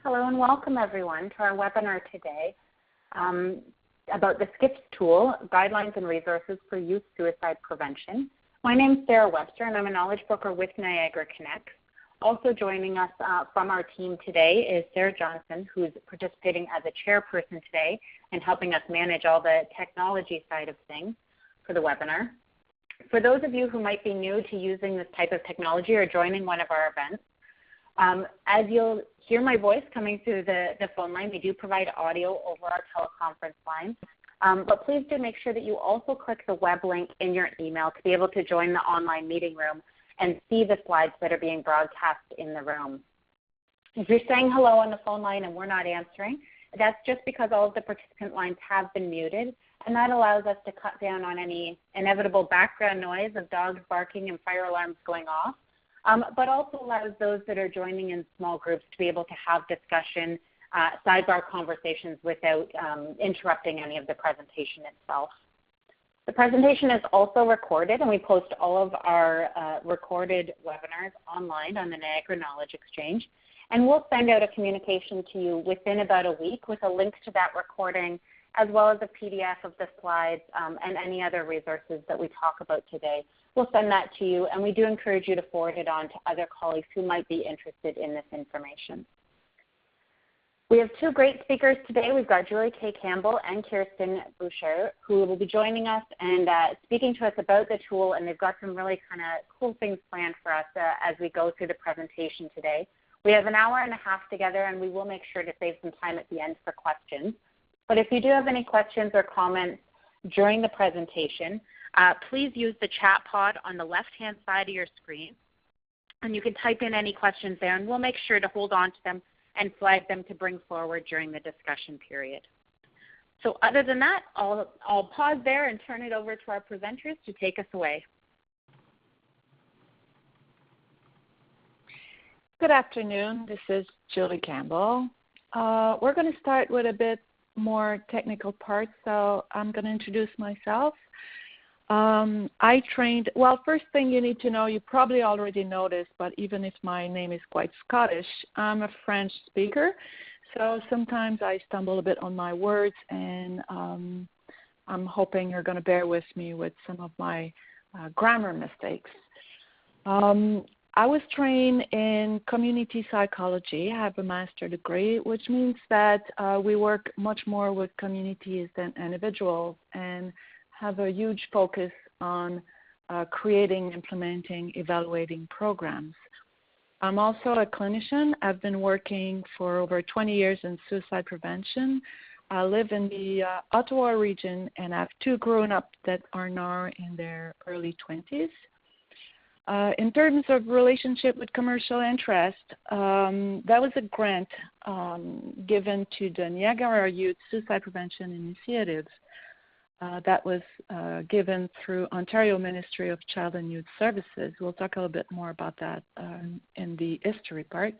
Hello and welcome everyone to our webinar today about the S.C.I.P.S tool, Guidelines and Resources for Youth Suicide Prevention. My name is Sarah Webster and I'm a knowledge broker with Niagara Connects. Also joining us from our team today is Sarah Johnson, who's participating as a chairperson today and helping us manage all the technology side of things for the webinar. For those of you who might be new to using this type of technology or joining one of our events, as you'll hear my voice coming through the phone line, we do provide audio over our teleconference line. But please do make sure that you also click the web link in your email to be able to join the online meeting room and see the slides that are being broadcast in the room. If you're saying hello on the phone line and we're not answering, that's just because all of the participant lines have been muted, and that allows us to cut down on any inevitable background noise of dogs barking and fire alarms going off. But also allows those that are joining in small groups to be able to have discussion, sidebar conversations without interrupting any of the presentation itself. The presentation is also recorded, and we post all of our recorded webinars online on the Niagara Knowledge Exchange. And we'll send out a communication to you within about a week with a link to that recording, as well as a PDF of the slides and any other resources that we talk about today. We'll send that to you, and we do encourage you to forward it on to other colleagues who might be interested in this information. We have two great speakers today. We've got Julie K. Campbell and Kirsten Boucher, who will be joining us and speaking to us about the tool, and they've got some really kind of cool things planned for us as we go through the presentation today. We have an hour and a half together, and we will make sure to save some time at the end for questions. But if you do have any questions or comments during the presentation, please use the chat pod on the left-hand side of your screen. And you can type in any questions there, and we'll make sure to hold on to them and flag them to bring forward during the discussion period. So other than that, I'll pause there and turn it over to our presenters to take us away. Good afternoon. This is Julie Campbell. We're going to start with a bit more technical part, so I'm going to introduce myself. First thing you need to know, you probably already noticed, but even if my name is quite Scottish, I'm a French speaker, so sometimes I stumble a bit on my words, and I'm hoping you're going to bear with me with some of my grammar mistakes. I was trained in community psychology. I have a master's degree, which means that we work much more with communities than individuals and have a huge focus on creating, implementing, evaluating programs. I'm also a clinician. I've been working for over 20 years in suicide prevention. I live in the Ottawa region, and I have two grown-ups that are now in their early 20s. In terms of relationship with commercial interest, that was a grant given to the Niagara Youth Suicide Prevention Initiative that was given through Ontario Ministry of Child and Youth Services. We'll talk a little bit more about that in the history part.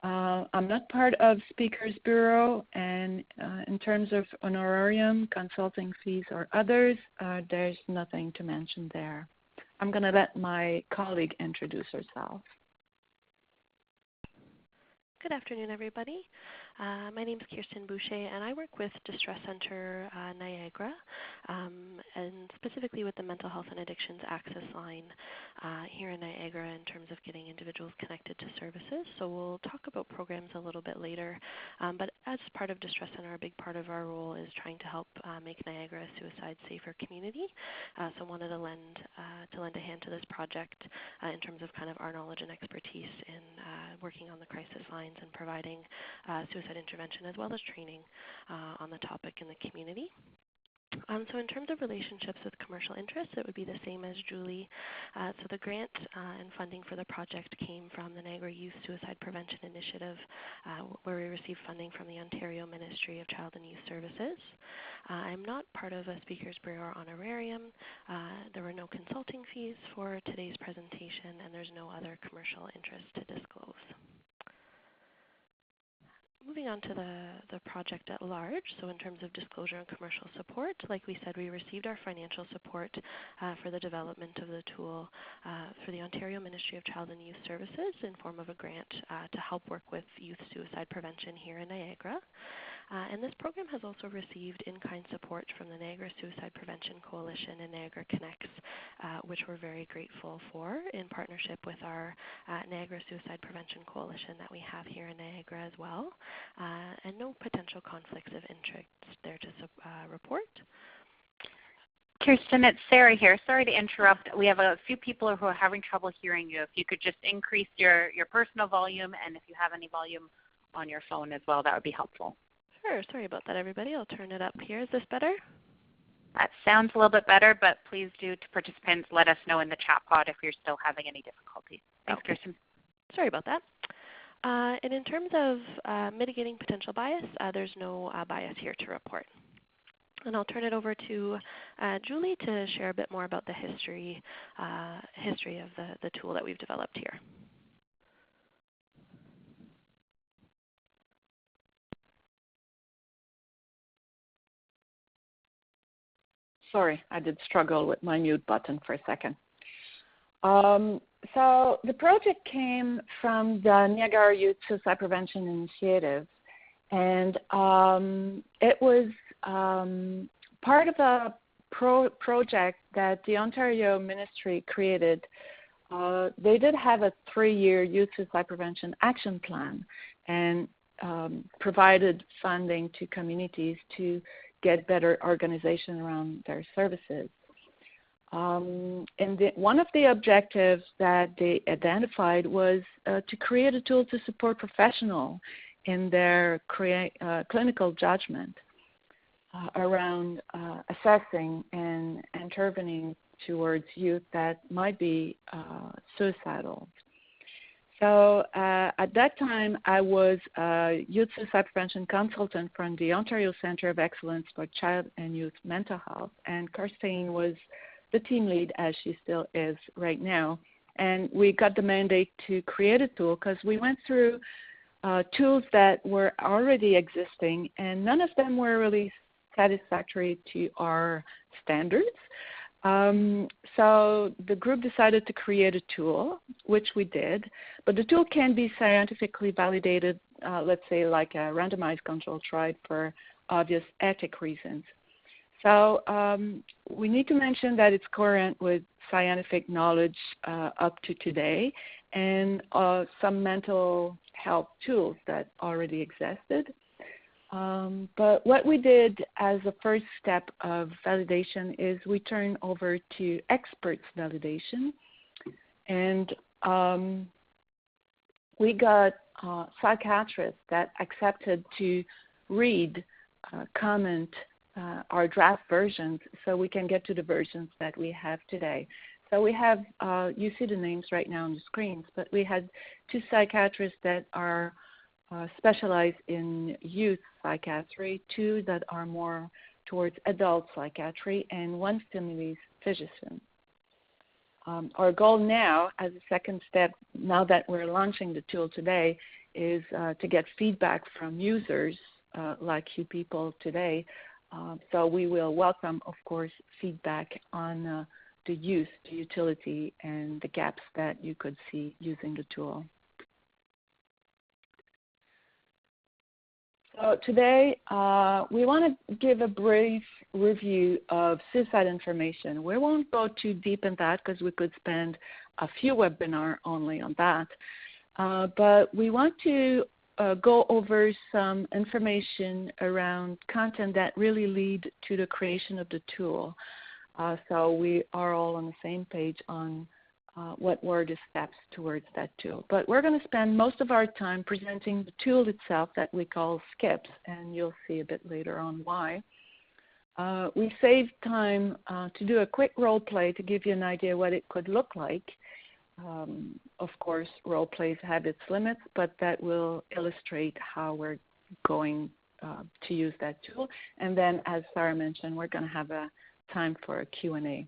I'm not part of Speakers Bureau, and in terms of honorarium, consulting fees, or others, there's nothing to mention there. I'm going to let my colleague introduce herself. Good afternoon, everybody. My name is Kirsten Boucher, and I work with Distress Center Niagara, and specifically with the Mental Health and Addictions Access Line here in Niagara in terms of getting individuals connected to services. So we'll talk about programs a little bit later. But as part of Distress Center, a big part of our role is trying to help make Niagara a suicide-safer community. So I wanted to lend a hand to this project in terms of kind of our knowledge and expertise in working on the crisis lines and providing suicide intervention as well as training on the topic in the community. So in terms of relationships with commercial interests, it would be the same as Julie. So the grant and funding for the project came from the Niagara Youth Suicide Prevention Initiative, where we received funding from the Ontario Ministry of Child and Youth Services. I'm not part of a Speakers Bureau honorarium. There were no consulting fees for today's presentation, and there's no other commercial interest to disclose. moving on to the project at large, so in terms of disclosure and commercial support, like we said, we received our financial support for the development of the tool for the Ontario Ministry of Child and Youth Services in form of a grant to help work with youth suicide prevention here in Niagara. And this program has also received in-kind support from the Niagara Suicide Prevention Coalition and Niagara Connects, which we're very grateful for in partnership with our Niagara Suicide Prevention Coalition that we have here in Niagara as well. And no potential conflicts of interest there to report. Kirsten, it's Sarah here. Sorry to interrupt. We have a few people who are having trouble hearing you. If you could just increase your personal volume, and if you have any volume on your phone as well, that would be helpful. Sure. Sorry about that, everybody. I'll turn it up here. Is this better? That sounds a little bit better, but please do, to participants, let us know in the chat pod if you're still having any difficulties. Thanks, Okay. Kirsten. Sorry about that. And in terms of mitigating potential bias, there's no bias here to report. And I'll turn it over to Julie to share a bit more about the history of the tool that we've developed here. Sorry, I did struggle with my mute button for a second. So the project came from the Niagara Youth Suicide Prevention Initiative, and it was part of a project that the Ontario Ministry created. They did have a 3-year youth suicide prevention action plan and provided funding to communities to get better organization around their services. And one of the objectives that they identified was to create a tool to support professionals in their clinical judgment around assessing and intervening towards youth that might be suicidal. So at that time, I was a youth suicide prevention consultant from the Ontario Centre of Excellence for Child and Youth Mental Health, and Kirsten was the team lead, as she still is right now. And we got the mandate to create a tool because we went through tools that were already existing, and none of them were really satisfactory to our standards. So the group decided to create a tool, which we did, but the tool can be scientifically validated, let's say like a randomized control trial for obvious ethic reasons. So we need to mention that it's current with scientific knowledge up to today and some mental health tools that already existed. But what we did as a first step of validation is we turned over to experts validation, and we got psychiatrists that accepted to read, comment our draft versions so we can get to the versions that we have today. So we have, you see the names right now on the screens, but we had 2 psychiatrists that are specialized in youth psychiatry, 2 that are more towards adult psychiatry, and 1 family physician. Our goal now, as a second step, now that we're launching the tool today, is to get feedback from users like you people today. So we will welcome, of course, feedback on the use, the utility, and the gaps that you could see using the tool. So today, we want to give a brief review of suicide information. We won't go too deep in that because we could spend a few webinars only on that. But we want to go over some information around content that really lead to the creation of the tool. So we are all on the same page on what were the steps towards that tool. But we're going to spend most of our time presenting the tool itself that we call S.C.I.P.S, and you'll see a bit later on why. We saved time to do a quick role play to give you an idea what it could look like. Of course, role plays have its limits, but that will illustrate how we're going to use that tool. And then, as Sarah mentioned, we're going to have a time for a Q&A.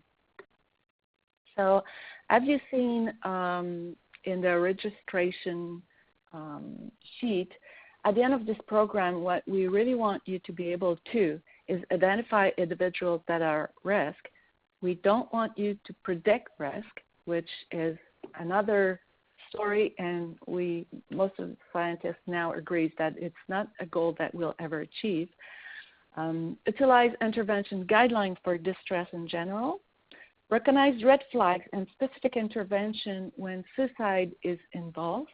So as you've seen in the registration sheet, at the end of this program, what we really want you to be able to is identify individuals that are at risk. We don't want you to predict risk, which is another story, and most of the scientists now agree that it's not a goal that we'll ever achieve. Utilize intervention guidelines for distress in general. Recognize red flags and specific intervention when suicide is involved,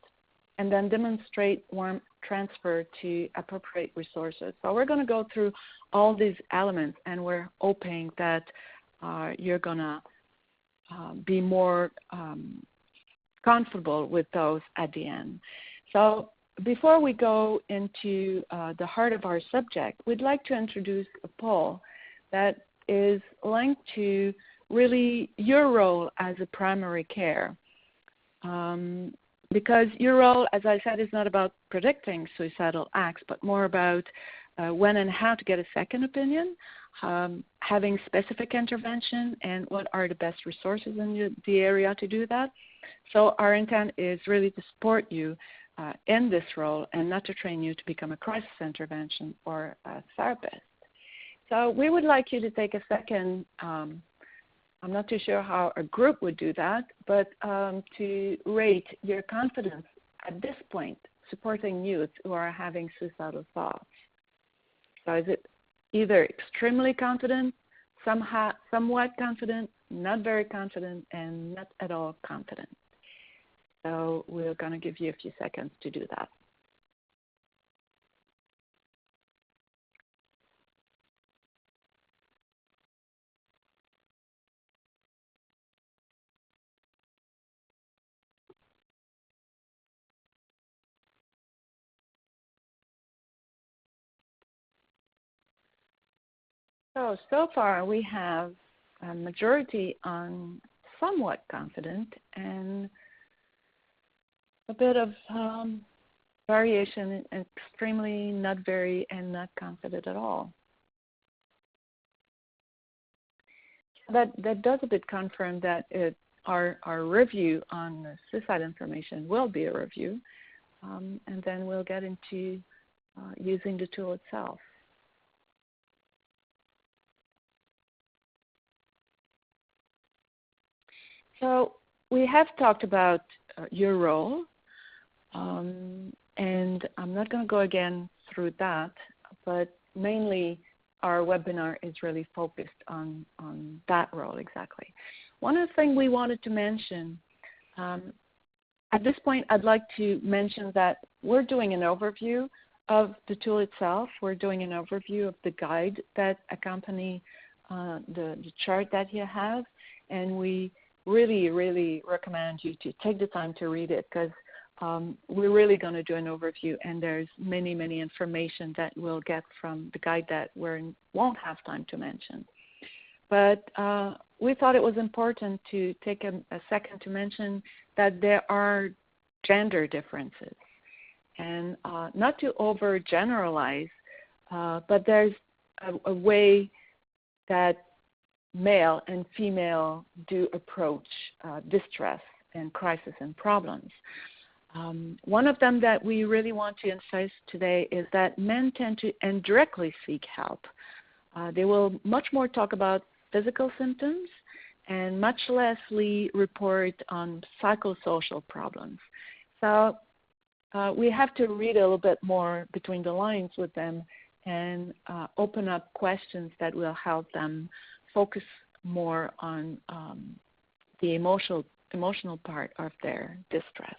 and then demonstrate warm transfer to appropriate resources. So we're going to go through all these elements, and we're hoping that you're going to be more comfortable with those at the end. So before we go into the heart of our subject, we'd like to introduce a poll that is linked to really your role as a primary care. Because your role, as I said, is not about predicting suicidal acts, but more about when and how to get a second opinion, having specific intervention, and what are the best resources in the area to do that. So our intent is really to support you in this role and not to train you to become a crisis intervention or a therapist. So we would like you to take a second. I'm not too sure how a group would do that, but to rate your confidence at this point supporting youth who are having suicidal thoughts. So is it either extremely confident, somewhat confident, not very confident, and not at all confident? So we're going to give you a few seconds to do that. So far we have a majority on somewhat confident and a bit of variation in extremely, not very, and not confident at all. That does a bit confirm that our review on the suicide information will be a review, and then we'll get into using the tool itself. So we have talked about your role, and I'm not going to go again through that, but mainly our webinar is really focused on that role exactly. One of the things we wanted to mention, at this point I'd like to mention that we're doing an overview of the tool itself. We're doing an overview of the guide that accompany the chart that you have, and we really, really recommend you to take the time to read it, because we're really going to do an overview, and there's many, many information that we'll get from the guide that we won't have time to mention. But we thought it was important to take a second to mention that there are gender differences, and not to overgeneralize, but there's a way that male and female do approach distress and crisis and problems. One of them that we really want to emphasize today is that men tend to indirectly seek help. They will much more talk about physical symptoms and much less report on psychosocial problems. So we have to read a little bit more between the lines with them and open up questions that will help them focus more on the emotional part of their distress.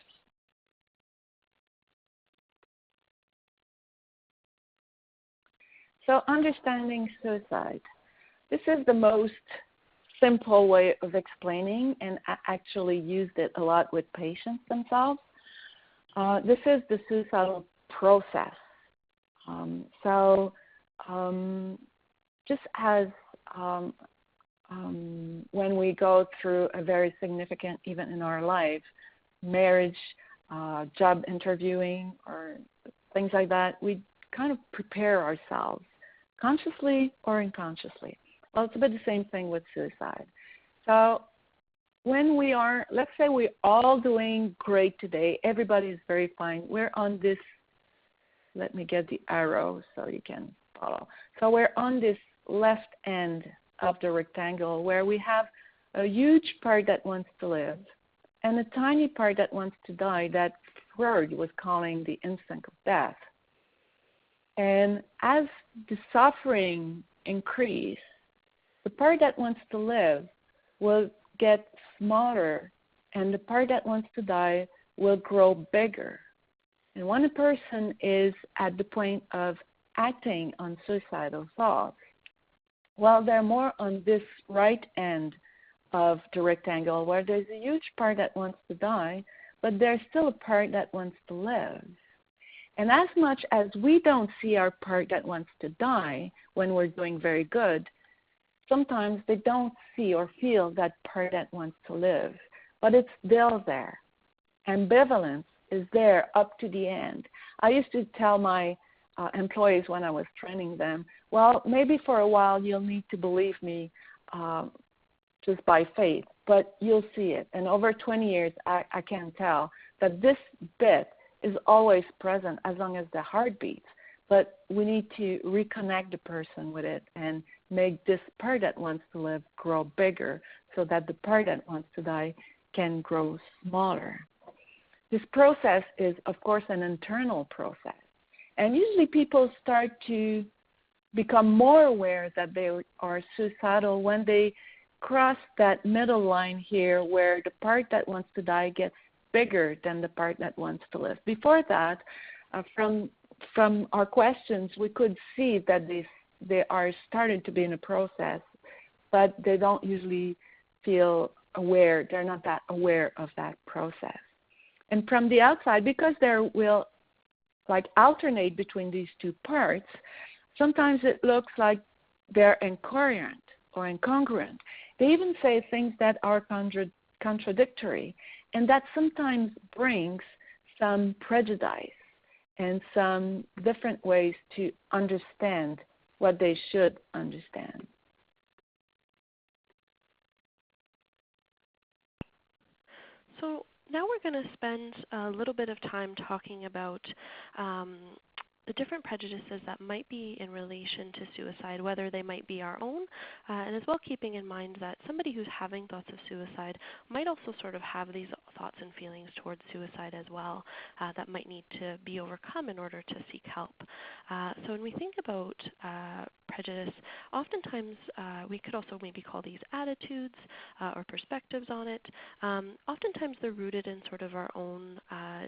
So understanding suicide. This is the most simple way of explaining, and I actually used it a lot with patients themselves. This is the suicidal process. Just as when we go through a very significant event in our life, marriage, job interviewing, or things like that, we kind of prepare ourselves, consciously or unconsciously. Well, it's a bit the same thing with suicide. So when we are, let's say we're all doing great today, everybody is very fine, we're on this Let me get the arrow so you can follow. So we're on this left end of the rectangle where we have a huge part that wants to live and a tiny part that wants to die that Freud was calling the instinct of death. And as the suffering increases, the part that wants to live will get smaller and the part that wants to die will grow bigger. And when a person is at the point of acting on suicidal thoughts, well, they're more on this right end of the rectangle where there's a huge part that wants to die, but there's still a part that wants to live. And as much as we don't see our part that wants to die when we're doing very good, sometimes they don't see or feel that part that wants to live, but it's still there. Ambivalence is there up to the end. I used to tell my employees when I was training them, well, maybe for a while you'll need to believe me just by faith, but you'll see it. And over 20 years, I can tell that this bit is always present as long as the heart beats, but we need to reconnect the person with it and make this part that wants to live grow bigger so that the part that wants to die can grow smaller. This process is, of course, an internal process. And usually people start to become more aware that they are suicidal when they cross that middle line here where the part that wants to die gets bigger than the part that wants to live. Before that, from our questions, we could see that they are starting to be in a process, but they don't usually feel aware. They're not that aware of that process. And from the outside, because they will like alternate between these two parts, sometimes it looks like they're incoherent or incongruent. They even say things that are contradictory, and that sometimes brings some prejudice and some different ways to understand what they should understand. So now we're going to spend a little bit of time talking about the different prejudices that might be in relation to suicide, whether they might be our own, and as well keeping in mind that somebody who's having thoughts of suicide might also sort of have these thoughts and feelings towards suicide as well that might need to be overcome in order to seek help. So when we think about prejudice, oftentimes we could also maybe call these attitudes or perspectives on it. Oftentimes they're rooted in sort of our own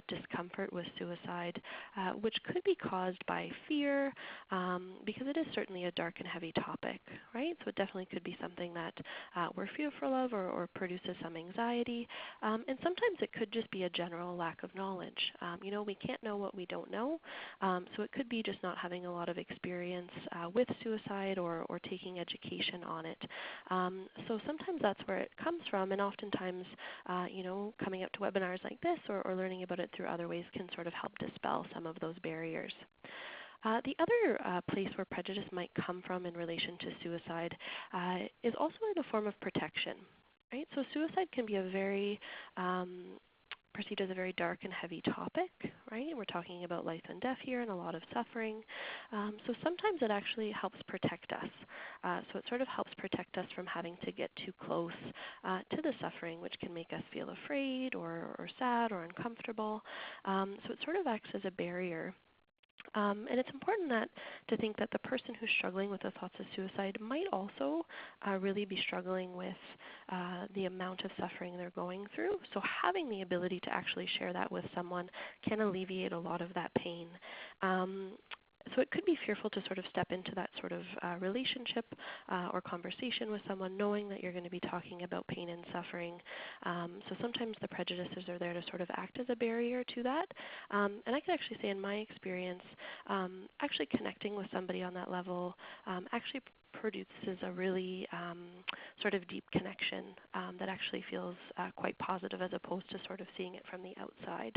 discomfort with suicide, which could be caused by fear, because it is certainly a dark and heavy topic, right? So it definitely could be something that we're fearful of or produces some anxiety. And sometimes it could just be a general lack of knowledge. We can't know what we don't know. So it could be just not having a lot of experience with suicide or taking education on it. So sometimes that's where it comes from, and oftentimes, coming up to webinars like this or learning about it through other ways can sort of help dispel some of those barriers. The other place where prejudice might come from in relation to suicide is also in a form of protection, right? So suicide can be perceived as a very dark and heavy topic, right? We're talking about life and death here and a lot of suffering. So sometimes it actually helps protect us. So it sort of helps protect us from having to get too close to the suffering, which can make us feel afraid or sad or uncomfortable. So it sort of acts as a barrier. And it's important to think that the person who's struggling with the thoughts of suicide might also really be struggling with the amount of suffering they're going through. So having the ability to actually share that with someone can alleviate a lot of that pain. So it could be fearful to sort of step into that sort of relationship or conversation with someone knowing that you're going to be talking about pain and suffering. So sometimes the prejudices are there to sort of act as a barrier to that. And I can actually say in my experience, actually connecting with somebody on that level actually produces a really sort of deep connection that actually feels quite positive as opposed to sort of seeing it from the outside.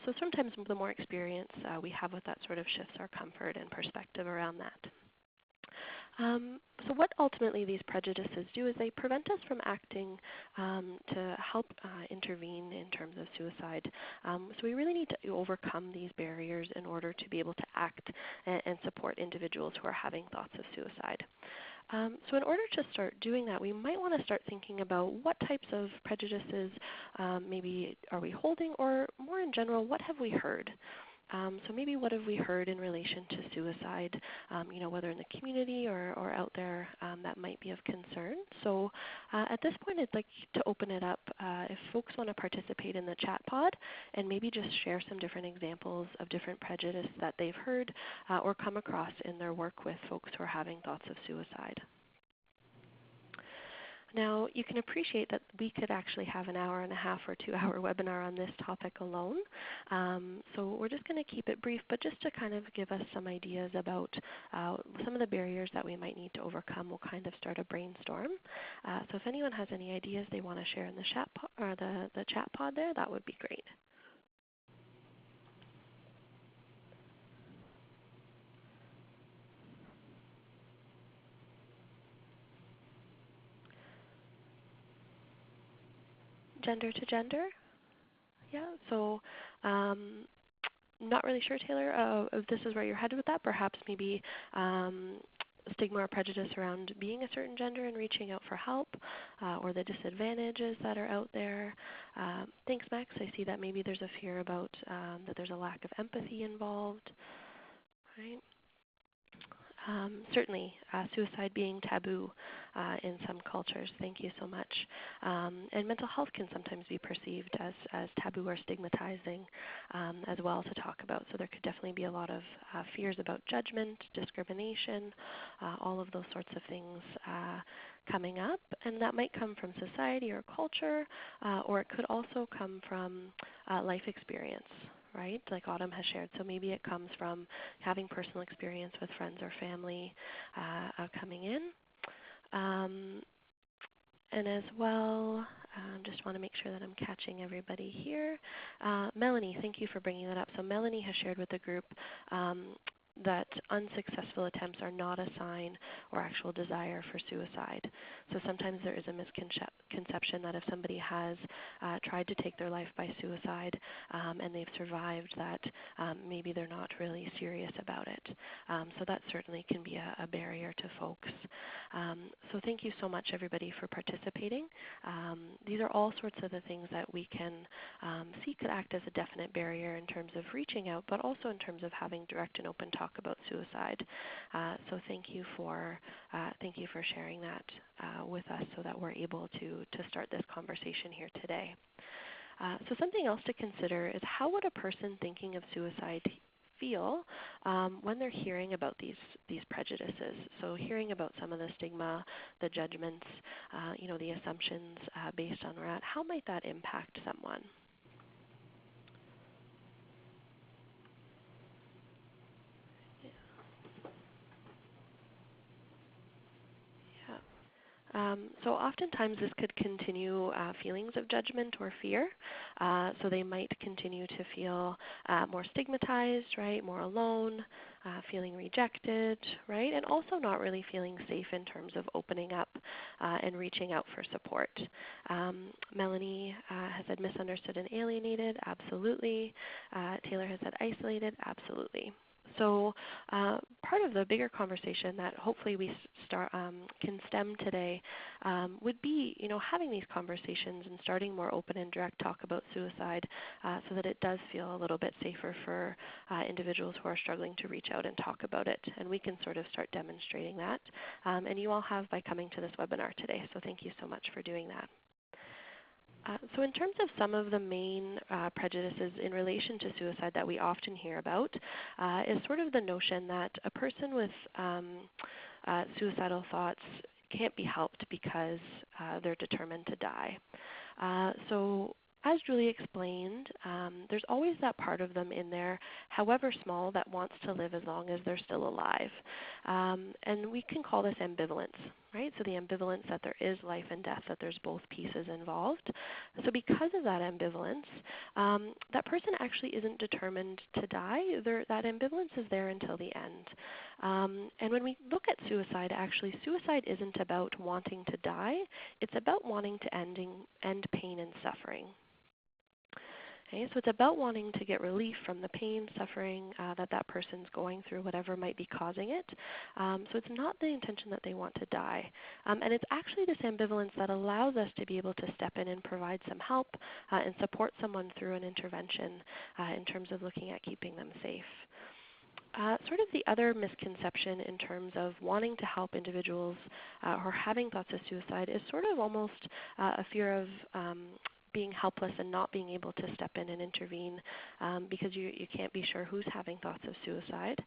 So sometimes the more experience we have with that sort of shifts our comfort and perspective around that. So what ultimately these prejudices do is they prevent us from acting to help intervene in terms of suicide. So we really need to overcome these barriers in order to be able to act and support individuals who are having thoughts of suicide. So in order to start doing that, we might want to start thinking about what types of prejudices maybe are we holding, or more in general, what have we heard? So maybe what have we heard in relation to suicide, whether in the community or out there that might be of concern. So at this point, I'd like to open it up if folks want to participate in the chat pod and maybe just share some different examples of different prejudice that they've heard or come across in their work with folks who are having thoughts of suicide. Now, you can appreciate that we could actually have an hour-and-a-half or 2-hour webinar on this topic alone. So we're just going to keep it brief, but just to kind of give us some ideas about some of the barriers that we might need to overcome, we'll kind of start a brainstorm. So if anyone has any ideas they want to share in the chat the chat pod there, that would be great. Gender to gender? Yeah, so not really sure, Taylor, if this is where you're headed with that. Perhaps maybe stigma or prejudice around being a certain gender and reaching out for help, or the disadvantages that are out there. Thanks, Max. I see that maybe there's a fear about that there's a lack of empathy involved, right? Certainly, suicide being taboo in some cultures. Thank you so much. And mental health can sometimes be perceived as taboo or stigmatizing as well to talk about. So there could definitely be a lot of fears about judgment, discrimination, all of those sorts of things coming up. And that might come from society or culture, or it could also come from life experience, right, like Autumn has shared. So maybe it comes from having personal experience with friends or family coming in. And as well, just want to make sure that I'm catching everybody here. Melanie, thank you for bringing that up. So Melanie has shared with the group that unsuccessful attempts are not a sign or actual desire for suicide. So sometimes there is a misconception that if somebody has tried to take their life by suicide and they've survived, that maybe they're not really serious about it. So that certainly can be a barrier to folks. So thank you so much, everybody, for participating. These are all sorts of the things that we can see could act as a definite barrier in terms of reaching out, but also in terms of having direct and open talk about suicide. So thank you for sharing that with us, so that we're able to start this conversation here today. So something else to consider is, how would a person thinking of suicide feel when they're hearing about these prejudices? So hearing about some of the stigma, the judgments, the assumptions based on where we're at, how might that impact someone? So oftentimes this could continue feelings of judgment or fear. So they might continue to feel more stigmatized, right, more alone, feeling rejected, right, and also not really feeling safe in terms of opening up and reaching out for support. Melanie has said misunderstood and alienated, absolutely. Taylor has said isolated, absolutely. So part of the bigger conversation that hopefully we can stem today would be, having these conversations and starting more open and direct talk about suicide, so that it does feel a little bit safer for individuals who are struggling to reach out and talk about it. And we can sort of start demonstrating that. And you all have by coming to this webinar today. So thank you so much for doing that. So in terms of some of the main prejudices in relation to suicide that we often hear about is sort of the notion that a person with suicidal thoughts can't be helped because they're determined to die. So as Julie explained, there's always that part of them in there, however small, that wants to live as long as they're still alive. And we can call this ambivalence, right? So the ambivalence that there is life and death, that there's both pieces involved. So because of that ambivalence, that person actually isn't determined to die. That ambivalence is there until the end. And when we look at suicide, actually, suicide isn't about wanting to die. It's about wanting to end pain and suffering. Okay, so it's about wanting to get relief from the pain, suffering that person's going through, whatever might be causing it. So it's not the intention that they want to die. And it's actually this ambivalence that allows us to be able to step in and provide some help and support someone through an intervention in terms of looking at keeping them safe. Sort of the other misconception in terms of wanting to help individuals or having thoughts of suicide is sort of almost a fear of being helpless and not being able to step in and intervene because you can't be sure who's having thoughts of suicide.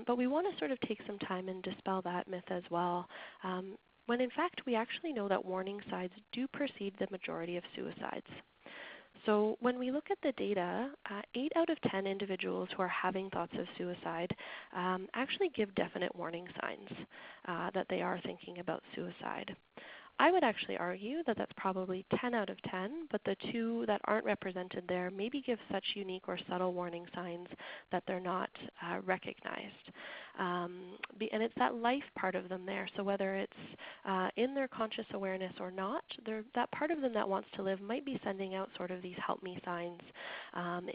But we want to sort of take some time and dispel that myth as well, when in fact we actually know that warning signs do precede the majority of suicides. So when we look at the data, 8 out of 10 individuals who are having thoughts of suicide actually give definite warning signs that they are thinking about suicide. I would actually argue that that's probably 10 out of 10, but the 2 that aren't represented there maybe give such unique or subtle warning signs that they're not recognized. And it's that life part of them there. So whether it's in their conscious awareness or not, that part of them that wants to live might be sending out sort of these help me signs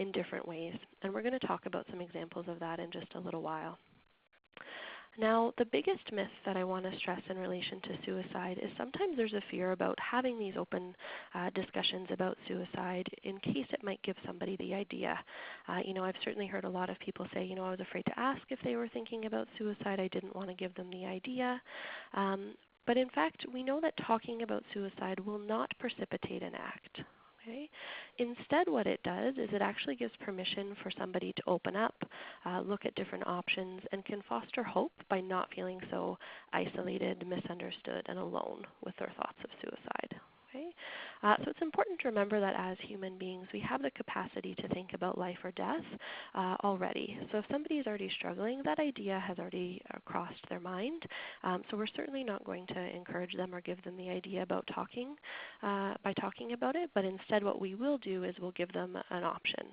in different ways. And we're going to talk about some examples of that in just a little while. Now, the biggest myth that I want to stress in relation to suicide is sometimes there's a fear about having these open discussions about suicide in case it might give somebody the idea. I've certainly heard a lot of people say, I was afraid to ask if they were thinking about suicide. I didn't want to give them the idea. But in fact, we know that talking about suicide will not precipitate an act. Okay. Instead, what it does is it actually gives permission for somebody to open up, look at different options, and can foster hope by not feeling so isolated, misunderstood, and alone with their thoughts of suicide. Okay? So it's important to remember that as human beings, we have the capacity to think about life or death already. So if somebody is already struggling, that idea has already crossed their mind. So we're certainly not going to encourage them or give them the idea about talking about it, but instead what we will do is we'll give them an option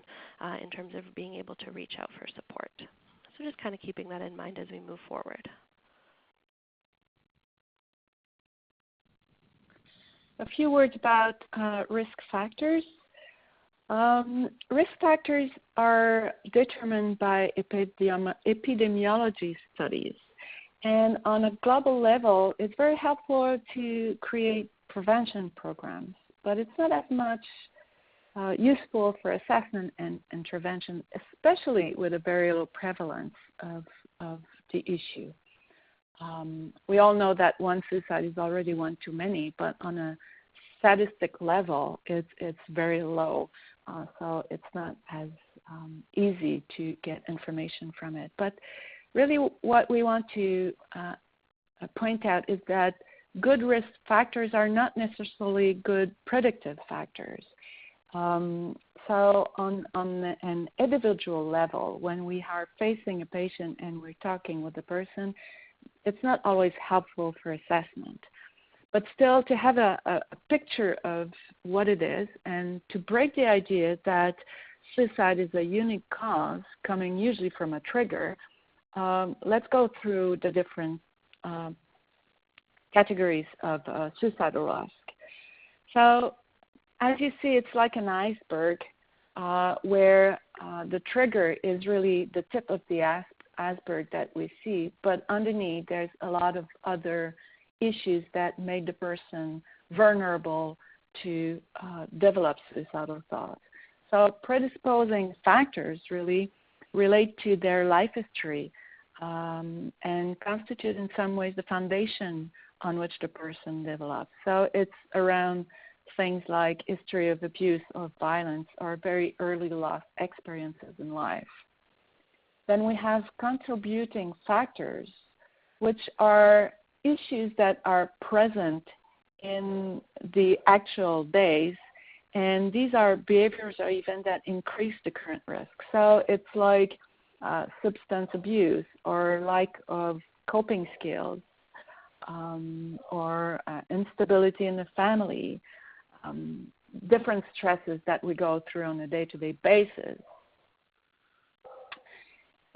in terms of being able to reach out for support. So just kind of keeping that in mind as we move forward. A few words about risk factors. Risk factors are determined by epidemiology studies. And on a global level, it's very helpful to create prevention programs, but it's not as much useful for assessment and intervention, especially with a very low prevalence of the issue. We all know that one suicide is already one too many, but on a statistic level, it's very low, so it's not as easy to get information from it. But really what we want to point out is that good risk factors are not necessarily good predictive factors. So on an individual level, when we are facing a patient and we're talking with the person, it's not always helpful for assessment. But still, to have a picture of what it is and to break the idea that suicide is a unique cause coming usually from a trigger, let's go through the different categories of suicidal risk. So as you see, it's like an iceberg where the trigger is really the tip of the iceberg that we see, but underneath there's a lot of other issues that make the person vulnerable to develop suicidal thoughts. So predisposing factors really relate to their life history and constitute in some ways the foundation on which the person develops. So it's around things like history of abuse or violence or very early loss experiences in life. Then we have contributing factors, which are issues that are present in the actual days, and these are behaviors or events that increase the current risk. So it's like substance abuse or lack of coping skills or instability in the family, different stresses that we go through on a day-to-day basis.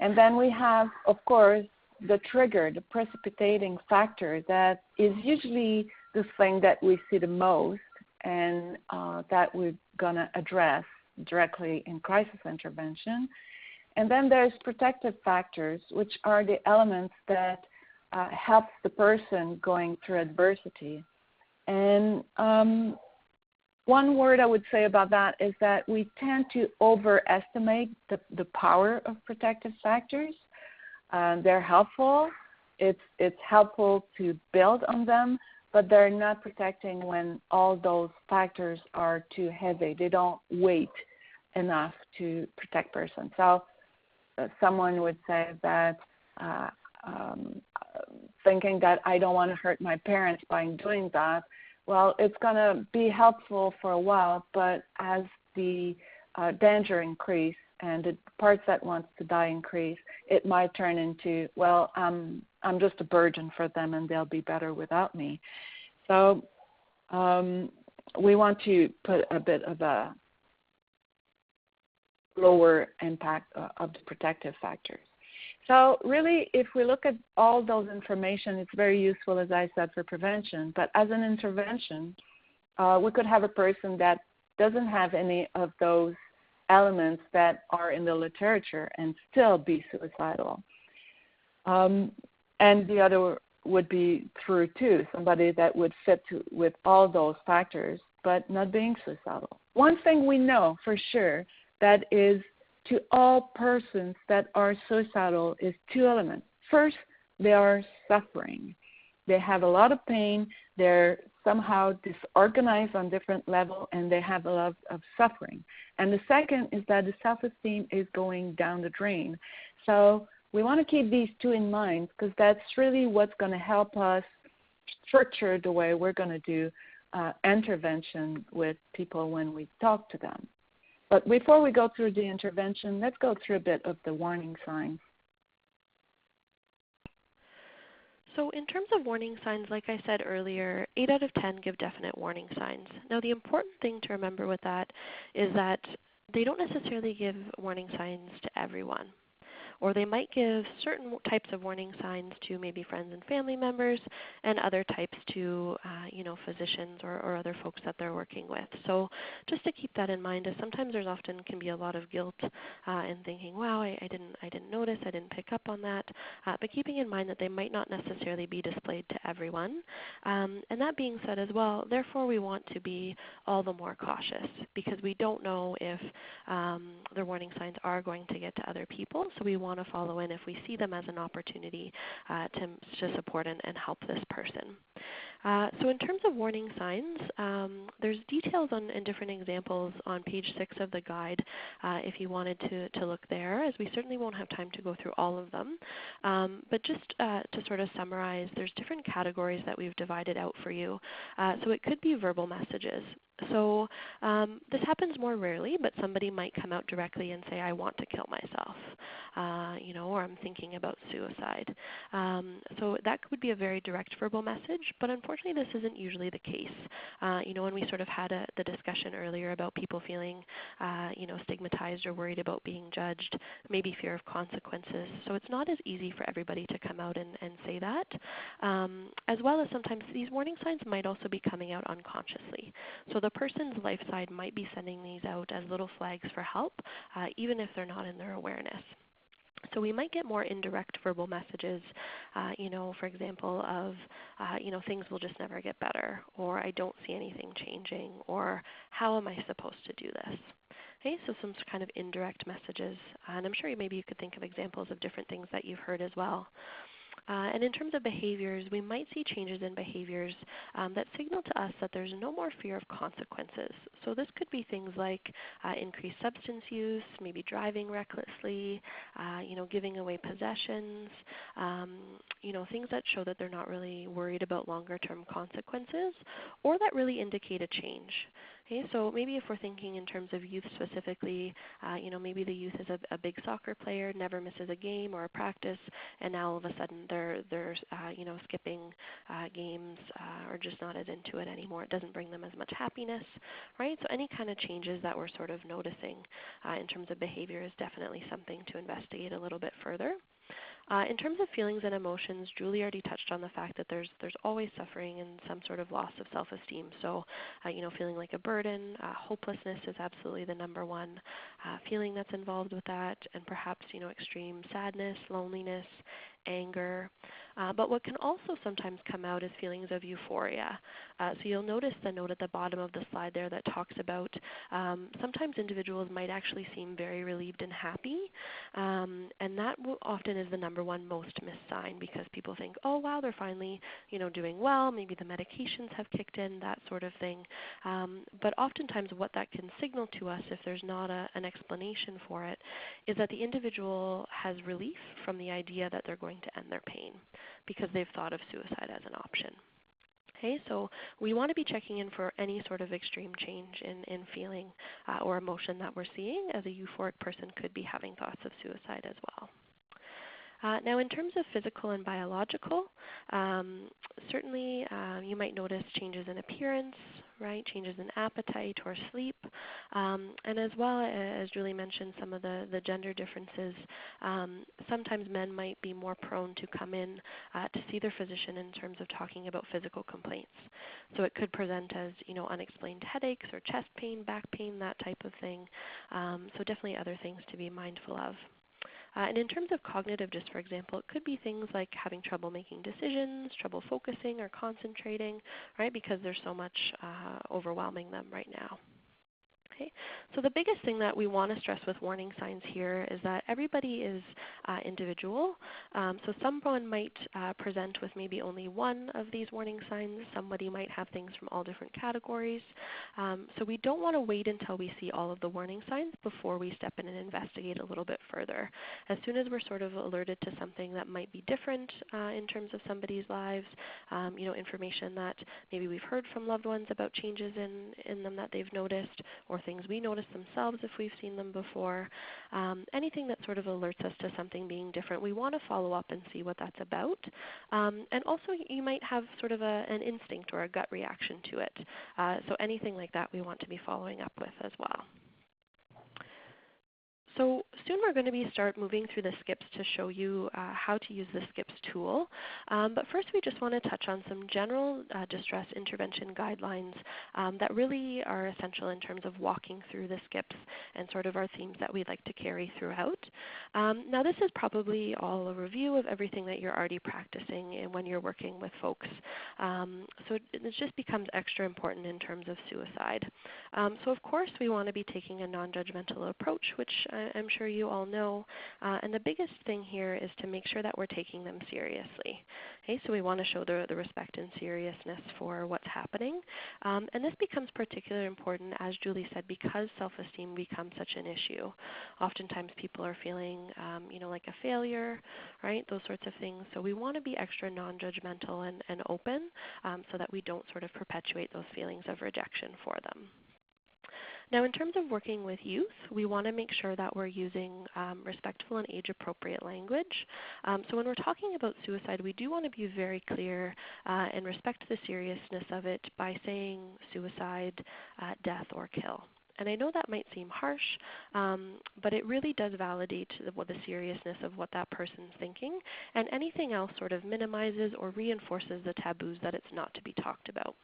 And then we have, of course, the trigger, the precipitating factor that is usually the thing that we see the most and that we're going to address directly in crisis intervention. And then there's protective factors, which are the elements that helps the person going through adversity. And one word I would say about that is that we tend to overestimate the power of protective factors. They're helpful. It's helpful to build on them, but they're not protecting when all those factors are too heavy. They don't weight enough to protect person. So someone would say that thinking that I don't want to hurt my parents by doing that, well, it's going to be helpful for a while, but as the danger increase and the parts that wants to die increase, it might turn into, well, I'm just a burden for them and they'll be better without me. So we want to put a bit of a lower impact of the protective factors. So really, if we look at all those information, it's very useful, as I said, for prevention. But as an intervention, we could have a person that doesn't have any of those elements that are in the literature and still be suicidal. And the other would be true too, somebody that would fit with all those factors but not being suicidal. One thing we know for sure that is to all persons that are suicidal is two elements. First, they are suffering. They have a lot of pain. They're somehow disorganized on different levels, and they have a lot of suffering. And the second is that the self-esteem is going down the drain. So we want to keep these two in mind because that's really what's going to help us structure the way we're going to do intervention with people when we talk to them. But before we go through the intervention, let's go through a bit of the warning signs. So in terms of warning signs, like I said earlier, 8 out of 10 give definite warning signs. Now the important thing to remember with that is that they don't necessarily give warning signs to everyone. Or they might give certain types of warning signs to maybe friends and family members and other types to physicians or other folks that they're working with. So just to keep that in mind, as sometimes there's often can be a lot of guilt in thinking, wow, I didn't notice, I didn't pick up on that. But keeping in mind that they might not necessarily be displayed to everyone. And that being said as well, therefore we want to be all the more cautious because we don't know if the warning signs are going to get to other people. So we want to follow in if we see them as an opportunity to support and help this person. So in terms of warning signs, there's details and different examples on page 6 of the guide if you wanted to look there, as we certainly won't have time to go through all of them. But just to sort of summarize, there's different categories that we've divided out for you. So it could be verbal messages. So this happens more rarely, but somebody might come out directly and say, I want to kill myself, or I'm thinking about suicide. So that could be a very direct verbal message, but unfortunately this isn't usually the case. When we sort of had the discussion earlier about people feeling, stigmatized or worried about being judged, maybe fear of consequences. So it's not as easy for everybody to come out and say that, as well as sometimes these warning signs might also be coming out unconsciously. So the person's life side might be sending these out as little flags for help, even if they're not in their awareness. So we might get more indirect verbal messages, for example, of, things will just never get better, or I don't see anything changing, or how am I supposed to do this? Okay, so some kind of indirect messages. And I'm sure maybe you could think of examples of different things that you've heard as well. And in terms of behaviors, we might see changes in behaviors that signal to us that there's no more fear of consequences. So this could be things like increased substance use, maybe driving recklessly, giving away possessions, things that show that they're not really worried about longer-term consequences, or that really indicate a change. Okay, so maybe if we're thinking in terms of youth specifically, maybe the youth is a big soccer player, never misses a game or a practice, and now all of a sudden they're skipping games or just not as into it anymore. It doesn't bring them as much happiness, right? So any kind of changes that we're sort of noticing in terms of behavior is definitely something to investigate a little bit further. In terms of feelings and emotions, Julie already touched on the fact that there's always suffering and some sort of loss of self-esteem. So, feeling like a burden, hopelessness is absolutely the number one feeling that's involved with that, and perhaps extreme sadness, loneliness, anger. But what can also sometimes come out is feelings of euphoria. So you'll notice the note at the bottom of the slide there that talks about sometimes individuals might actually seem very relieved and happy, and that often is the number one most missed sign, because people think, oh wow, they're finally doing well, maybe the medications have kicked in, that sort of thing. But oftentimes what that can signal to us, if there's not an explanation for it, is that the individual has relief from the idea that they're going to end their pain because they've thought of suicide as an option. Okay, so we want to be checking in for any sort of extreme change in feeling or emotion that we're seeing, as a euphoric person could be having thoughts of suicide as well. Now, in terms of physical and biological, certainly you might notice changes in appearance, right? Changes in appetite or sleep, and as well as Julie mentioned, some of the gender differences. Sometimes men might be more prone to come in to see their physician in terms of talking about physical complaints. So it could present as unexplained headaches or chest pain, back pain, that type of thing. So definitely other things to be mindful of. And in terms of cognitive, just for example, it could be things like having trouble making decisions, trouble focusing or concentrating, right, because there's so much overwhelming them right now. Okay. So the biggest thing that we want to stress with warning signs here is that everybody is individual. So someone might present with maybe only one of these warning signs. Somebody might have things from all different categories. So we don't want to wait until we see all of the warning signs before we step in and investigate a little bit further. As soon as we're sort of alerted to something that might be different in terms of somebody's lives, information that maybe we've heard from loved ones about changes in them that they've noticed, or things we notice themselves if we've seen them before, anything that sort of alerts us to something being different, we want to follow up and see what that's about. And also you might have sort of an instinct or a gut reaction to it. So anything like that we want to be following up with as well. So soon we're going to start moving through the S.C.I.P.S to show you how to use the S.C.I.P.S tool. But first we just want to touch on some general distress intervention guidelines that really are essential in terms of walking through the S.C.I.P.S and sort of our themes that we'd like to carry throughout. Now this is probably all a review of everything that you're already practicing and when you're working with folks. So it just becomes extra important in terms of suicide. So of course we want to be taking a non-judgmental approach, which I'm sure you all know. And the biggest thing here is to make sure that we're taking them seriously. Okay, so we want to show the respect and seriousness for what's happening. And this becomes particularly important, as Julie said, because self-esteem becomes such an issue. Oftentimes people are feeling like a failure, right, those sorts of things. So we want to be extra non-judgmental and open so that we don't sort of perpetuate those feelings of rejection for them. Now, in terms of working with youth, we want to make sure that we're using respectful and age-appropriate language. So when we're talking about suicide, we do want to be very clear and respect the seriousness of it by saying suicide, death, or kill. And I know that might seem harsh, but it really does validate the seriousness of what that person's thinking, and anything else sort of minimizes or reinforces the taboos that it's not to be talked about.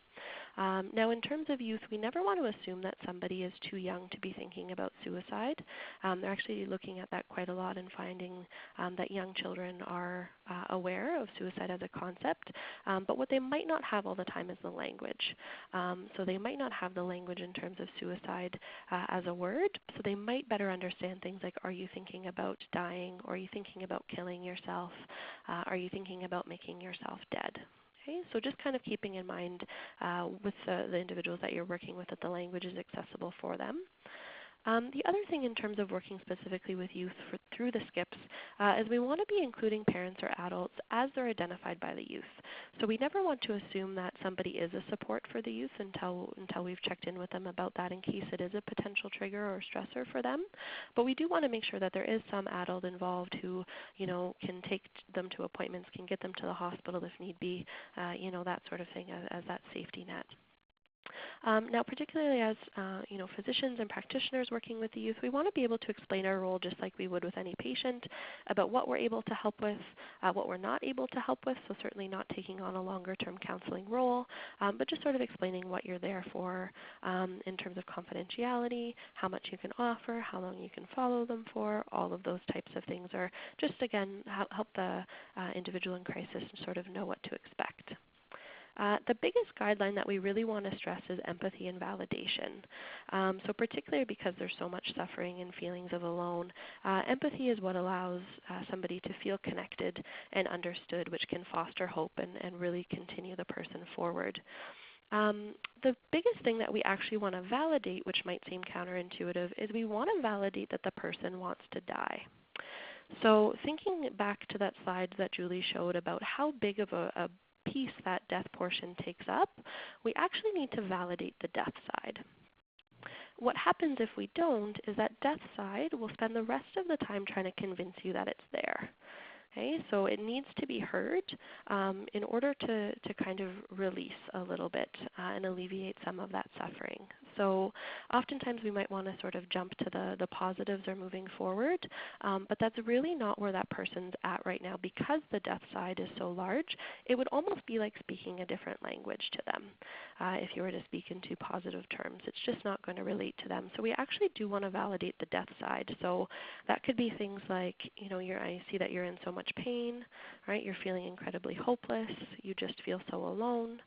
Now, in terms of youth, we never want to assume that somebody is too young to be thinking about suicide. They're actually looking at that quite a lot and finding that young children are aware of suicide as a concept, but what they might not have all the time is the language. So they might not have the language in terms of suicide as a word, so they might better understand things like, are you thinking about dying, or are you thinking about killing yourself, are you thinking about making yourself dead? Okay, so just kind of keeping in mind with the individuals that you're working with that the language is accessible for them. The other thing in terms of working specifically with youth through the S.C.I.P.S is we want to be including parents or adults as they're identified by the youth. So we never want to assume that somebody is a support for the youth until we've checked in with them about that in case it is a potential trigger or stressor for them. But we do want to make sure that there is some adult involved who can take them to appointments, can get them to the hospital if need be, that sort of thing as that safety net. Now, particularly as physicians and practitioners working with the youth, we want to be able to explain our role just like we would with any patient about what we're able to help with, what we're not able to help with, so certainly not taking on a longer-term counseling role, but just sort of explaining what you're there for in terms of confidentiality, how much you can offer, how long you can follow them for, all of those types of things, or just, again, help the individual in crisis sort of know what to expect. The biggest guideline that we really want to stress is empathy and validation. So particularly because there's so much suffering and feelings of alone, empathy is what allows somebody to feel connected and understood, which can foster hope and really continue the person forward. The biggest thing that we actually want to validate, which might seem counterintuitive, is we want to validate that the person wants to die. So thinking back to that slide that Julie showed about how big of a piece that death portion takes up, we actually need to validate the death side. What happens if we don't is that death side will spend the rest of the time trying to convince you that it's there. Okay, so it needs to be heard in order to kind of release a little bit and alleviate some of that suffering. So oftentimes we might want to sort of jump to the positives or moving forward, but that's really not where that person's at right now. Because the death side is so large, it would almost be like speaking a different language to them if you were to speak in too positive terms. It's just not going to relate to them. So we actually do want to validate the death side. So that could be things like, I see that you're in so much pain, right? You're feeling incredibly hopeless. You just feel so alone,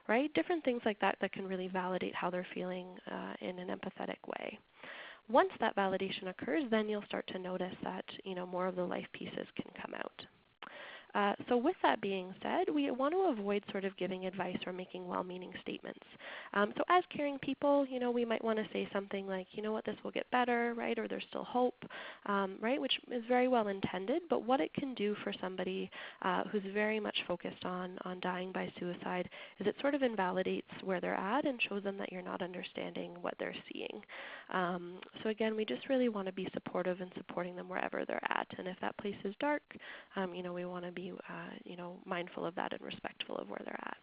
right? Different things like that that can really validate how they're feeling in an empathetic way. Once that validation occurs, then you'll start to notice that, more of the life pieces can come out. So with that being said, we want to avoid sort of giving advice or making well-meaning statements. So as caring people, we might want to say something like, this will get better, right? Or there's still hope, right? Which is very well intended, but what it can do for somebody who's very much focused on dying by suicide is it sort of invalidates where they're at and shows them that you're not understanding what they're seeing. So again, we just really want to be supportive and supporting them wherever they're at. And if that place is dark, we want to be mindful of that and respectful of where they're at.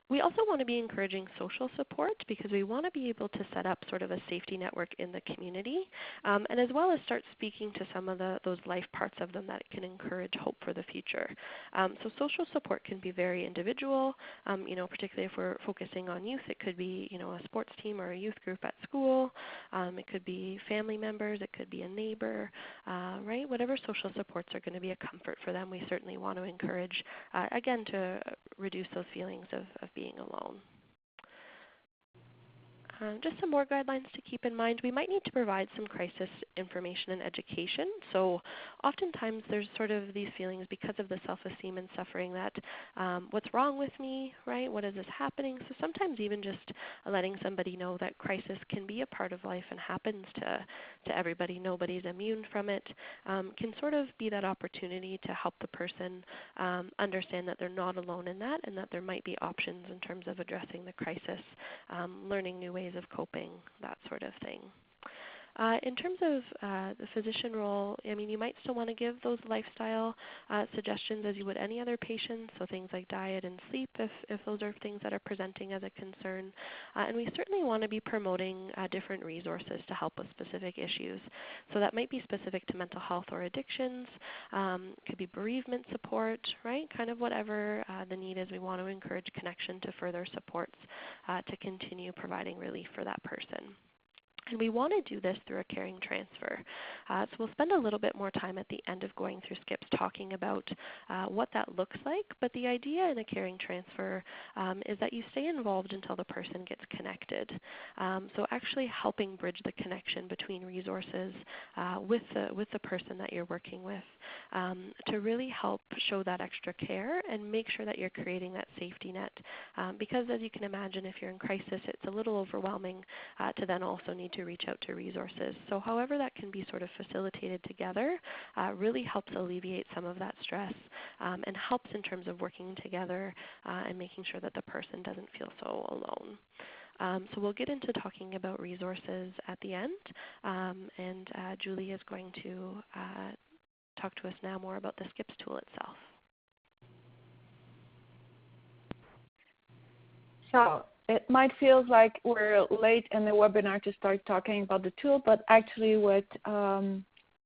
We also want to be encouraging social support because we want to be able to set up sort of a safety network in the community and as well as start speaking to some of those life parts of them that can encourage hope for the future. So social support can be very individual, particularly if we're focusing on youth. It could be a sports team or a youth group at school. It could be family members. It could be a neighbor, right? Whatever social supports are going to be a comfort for them, we certainly want to encourage, again, to reduce those feelings of being alone. Just some more guidelines to keep in mind. We might need to provide some crisis information and education. So oftentimes there's sort of these feelings because of the self-esteem and suffering that what's wrong with me, right? What is this happening? So sometimes even just letting somebody know that crisis can be a part of life and happens to everybody. Nobody's immune from it. Can sort of be that opportunity to help the person understand that they're not alone in that and that there might be options in terms of addressing the crisis, learning new ways of coping, that sort of thing. In terms of the physician role, you might still want to give those lifestyle suggestions as you would any other patient, so things like diet and sleep if those are things that are presenting as a concern. And we certainly want to be promoting different resources to help with specific issues. So that might be specific to mental health or addictions, could be bereavement support, right? Kind of whatever the need is, we want to encourage connection to further supports to continue providing relief for that person. And we want to do this through a caring transfer. So we'll spend a little bit more time at the end of going through S.C.I.P.S talking about what that looks like. But the idea in a caring transfer is that you stay involved until the person gets connected. So actually helping bridge the connection between resources with the person that you're working with to really help show that extra care and make sure that you're creating that safety net. Because as you can imagine, if you're in crisis, it's a little overwhelming to then also need to reach out to resources. So however that can be sort of facilitated together really helps alleviate some of that stress and helps in terms of working together and making sure that the person doesn't feel so alone. So we'll get into talking about resources at the end, and Julie is going to talk to us now more about the S.C.I.P.S tool itself. So it might feel like we're late in the webinar to start talking about the tool, but actually what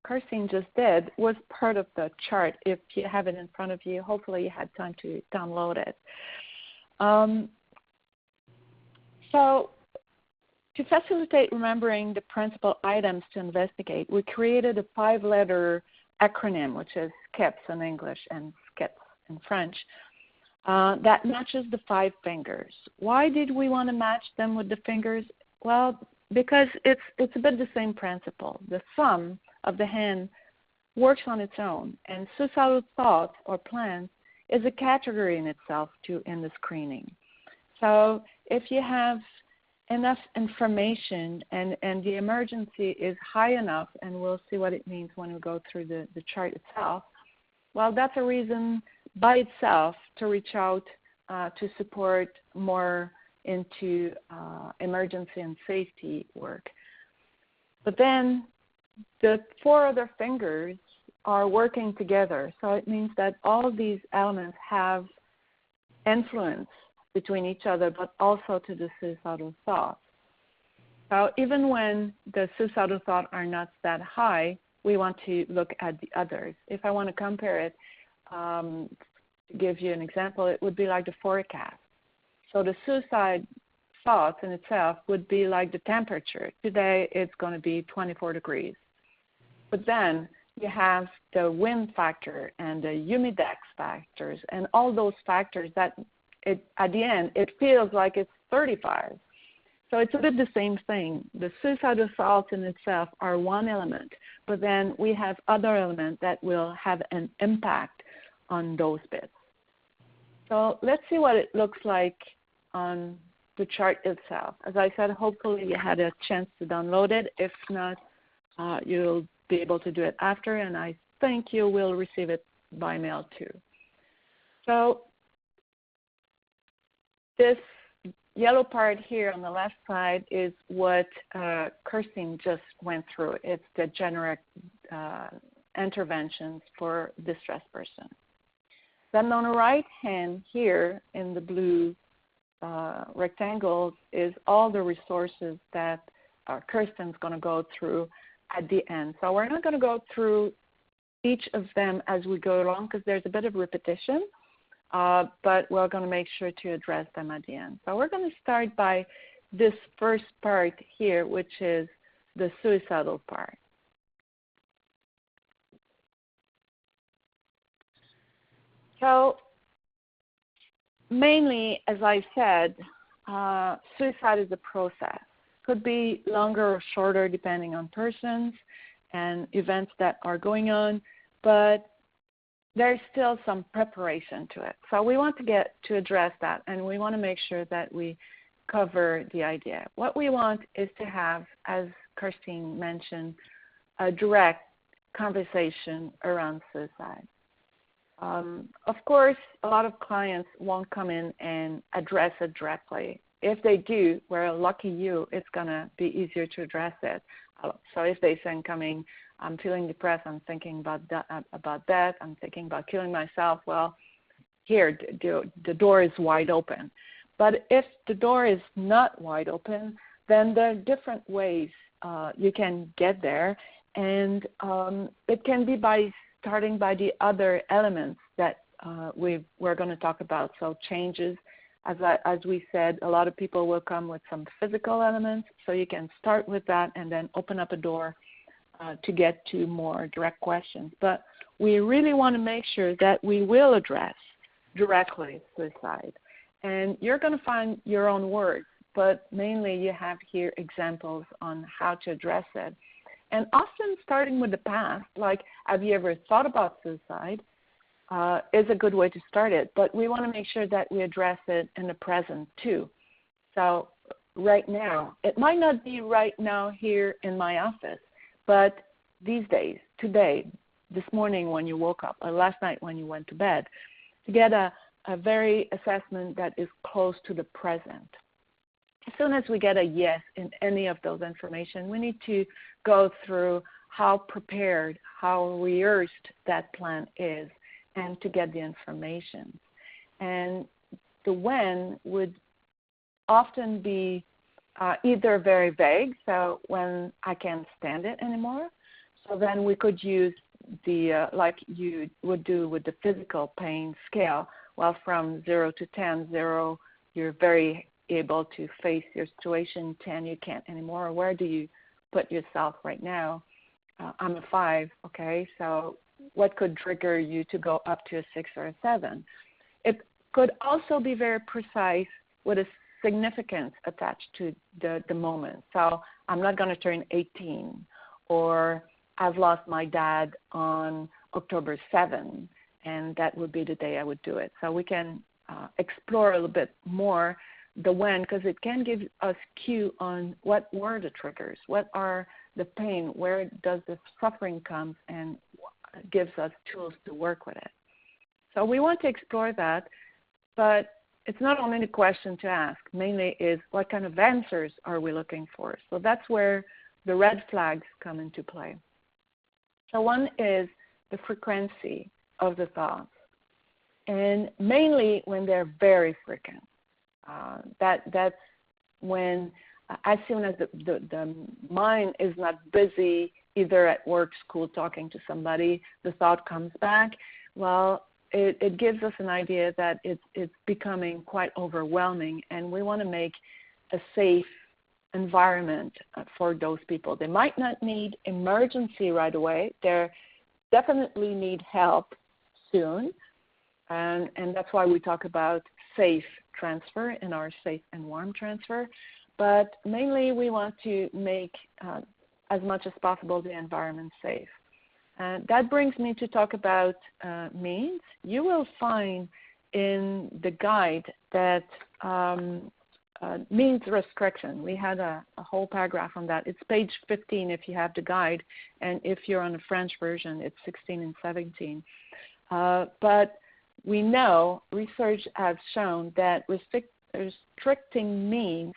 Kirsten just did was part of the chart. If you have it in front of you, hopefully you had time to download it. So to facilitate remembering the principal items to investigate, we created a 5-letter acronym, which is S.C.I.P.S in English and S.C.I.P.S in French, that matches the 5 fingers. Why did we want to match them with the fingers? Well, because it's a bit the same principle. The thumb of the hand works on its own, and suicidal thoughts or plans is a category in itself in the screening. So if you have enough information and the emergency is high enough, and we'll see what it means when we go through the chart itself, well, that's a reason by itself to reach out to support more into emergency and safety work. But then the 4 other fingers are working together. So it means that all of these elements have influence between each other, but also to the suicidal thoughts. So even when the suicidal thoughts are not that high, we want to look at the others. If I want to compare it, to give you an example, it would be like the forecast. So the suicide thoughts in itself would be like the temperature. Today it's going to be 24 degrees. But then you have the wind factor and the humidex factors and all those factors that at the end it feels like it's 35. So it's a bit the same thing. The suicidal thoughts in itself are one element, but then we have other elements that will have an impact on those bits. So let's see what it looks like on the chart itself. As I said, hopefully you had a chance to download it. If not, you'll be able to do it after, and I think you will receive it by mail too. So this yellow part here on the left side is what Kirsten just went through. It's the generic interventions for distressed person. Then on the right hand here in the blue rectangles is all the resources that Kirsten's going to go through at the end. So we're not going to go through each of them as we go along because there's a bit of repetition, but we're going to make sure to address them at the end. So we're going to start by this first part here, which is the suicidal part. So mainly, as I said, suicide is a process. Could be longer or shorter depending on persons and events that are going on, but there's still some preparation to it. So we want to address that, and we want to make sure that we cover the idea. What we want is to have, as Kirsten mentioned, a direct conversation around suicide. Of course, a lot of clients won't come in and address it directly. If they do, we're lucky you, it's going to be easier to address it. So if they say coming, I'm feeling depressed, I'm thinking about death, I'm thinking about killing myself, well, here, the door is wide open. But if the door is not wide open, then there are different ways you can get there, and it can be by starting by the other elements that we're going to talk about. So changes, as we said, a lot of people will come with some physical elements, so you can start with that and then open up a door to get to more direct questions. But we really want to make sure that we will address directly suicide. And you're going to find your own words, but mainly you have here examples on how to address it. And often starting with the past, like have you ever thought about suicide, is a good way to start it. But we want to make sure that we address it in the present too. So right now, it might not be right now here in my office, but these days, today, this morning when you woke up, or last night when you went to bed, to get a very assessment that is close to the present. As soon as we get a yes in any of those information, we need to go through how prepared, how rehearsed that plan is, and to get the information. And the when would often be either very vague, so when I can't stand it anymore, so then we could use the, like you would do with the physical pain scale, well, from 0 to 10, 0, you're very able to face your situation, 10, you can't anymore. Where do you put yourself right now? I'm a 5, okay, so what could trigger you to go up to a 6 or a 7? It could also be very precise with a significance attached to the moment. So I'm not going to turn 18, or I've lost my dad on October 7, and that would be the day I would do it. So we can explore a little bit more the when, because it can give us cue on what were the triggers, what are the pain, where does the suffering come, and gives us tools to work with it. So we want to explore that, but it's not only the question to ask, mainly is what kind of answers are we looking for? So that's where the red flags come into play. So one is the frequency of the thoughts, and mainly when they're very frequent. That's when, as soon as the mind is not busy, either at work, school, talking to somebody, the thought comes back. Well, it gives us an idea that it's becoming quite overwhelming, and we want to make a safe environment for those people. They might not need emergency right away. They definitely need help soon, and that's why we talk about safe transfer in our safe and warm transfer. But mainly we want to make as much as possible the environment safe. That brings me to talk about means. You will find in the guide that means restriction. We had a whole paragraph on that. It's page 15 if you have the guide, and if you're on the French version, it's 16 and 17. But we know research has shown that restricting means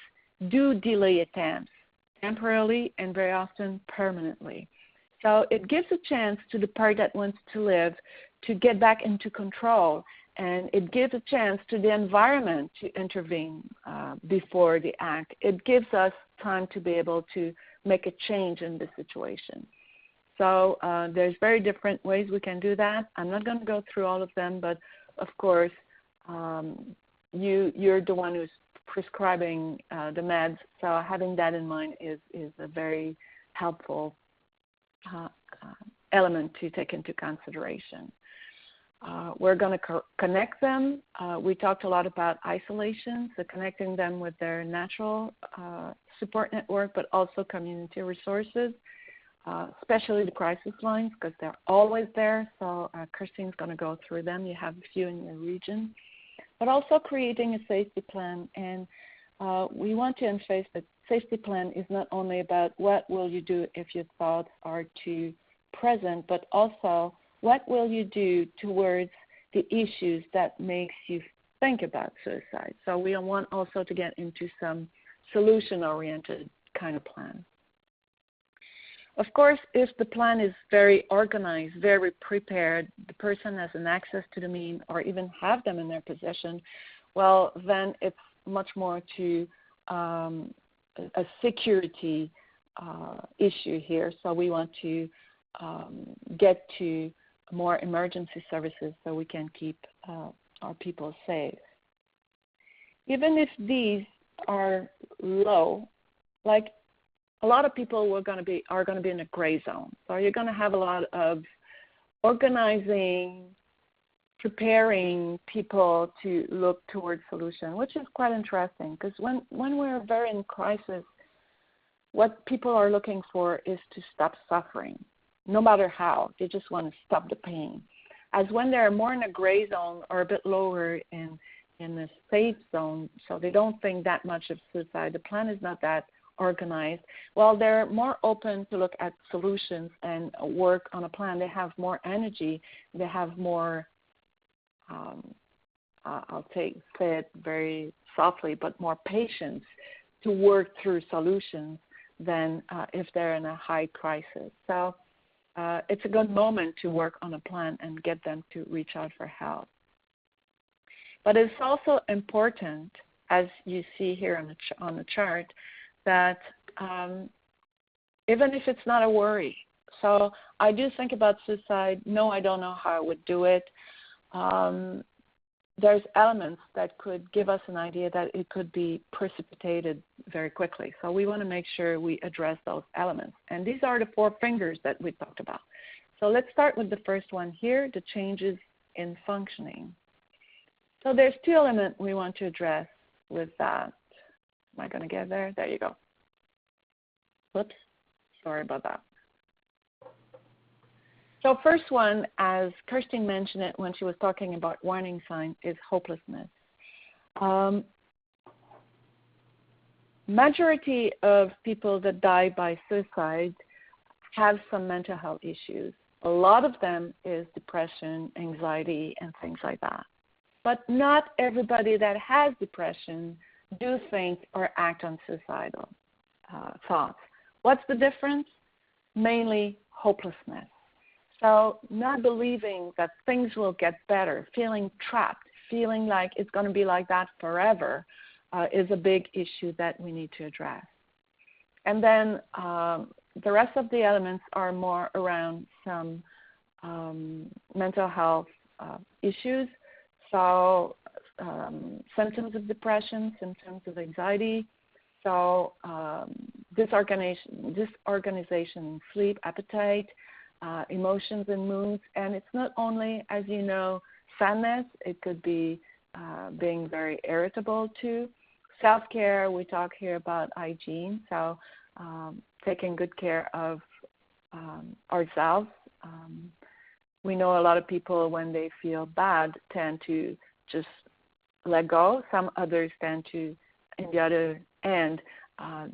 do delay attempts temporarily and very often permanently. So it gives a chance to the part that wants to live to get back into control, and it gives a chance to the environment to intervene before the act. It gives us time to be able to make a change in the situation. So there's very different ways we can do that. I'm not going to go through all of them, but of course, you're the one who's prescribing the meds, so having that in mind is a very helpful element to take into consideration. We're going to connect them. We talked a lot about isolation, so connecting them with their natural support network, but also community resources, especially the crisis lines, because they're always there. So Christine's going to go through them. You have a few in your region. But also creating a safety plan. And we want to emphasize that safety plan is not only about what will you do if your thoughts are too present, but also what will you do towards the issues that makes you think about suicide. So we want also to get into some solution-oriented kind of plan. Of course, if the plan is very organized, very prepared, the person has an access to the means or even have them in their possession, well, then it's much more to a security issue here. So we want to get to more emergency services so we can keep our people safe. Even if these are low, like a lot of people are going to be in a gray zone. So you're going to have a lot of organizing, preparing people to look towards solution, which is quite interesting because when we're very in crisis, what people are looking for is to stop suffering, no matter how. They just want to stop the pain. As when they're more in a gray zone or a bit lower in the safe zone, so they don't think that much of suicide, the plan is not that organized, well, they're more open to look at solutions and work on a plan. They have more energy. They have more, I'll say it very softly, but more patience to work through solutions than if they're in a high crisis. So it's a good moment to work on a plan and get them to reach out for help. But it's also important as you see here on the chart, that even if it's not a worry. So I do think about suicide. No, I don't know how I would do it. There's elements that could give us an idea that it could be precipitated very quickly. So we want to make sure we address those elements. And these are the 4 fingers that we talked about. So let's start with the first one here, the changes in functioning. So there's 2 elements we want to address with that. Am I going to get there? There you go. Whoops. Sorry about that. So first one, as Kirsten mentioned it when she was talking about warning signs, is hopelessness. Majority of people that die by suicide have some mental health issues. A lot of them is depression, anxiety, and things like that. But not everybody that has depression do think or act on suicidal thoughts. What's the difference? Mainly hopelessness. So not believing that things will get better, feeling trapped, feeling like it's going to be like that forever is a big issue that we need to address. And then the rest of the elements are more around some mental health issues. So symptoms of depression, symptoms of anxiety. So disorganization, sleep, appetite, emotions and moods. And it's not only, as you know, sadness. It could be being very irritable too. Self-care, we talk here about hygiene. So taking good care of ourselves. We know a lot of people, when they feel bad, tend to just let go. Some others tend to, in the other end,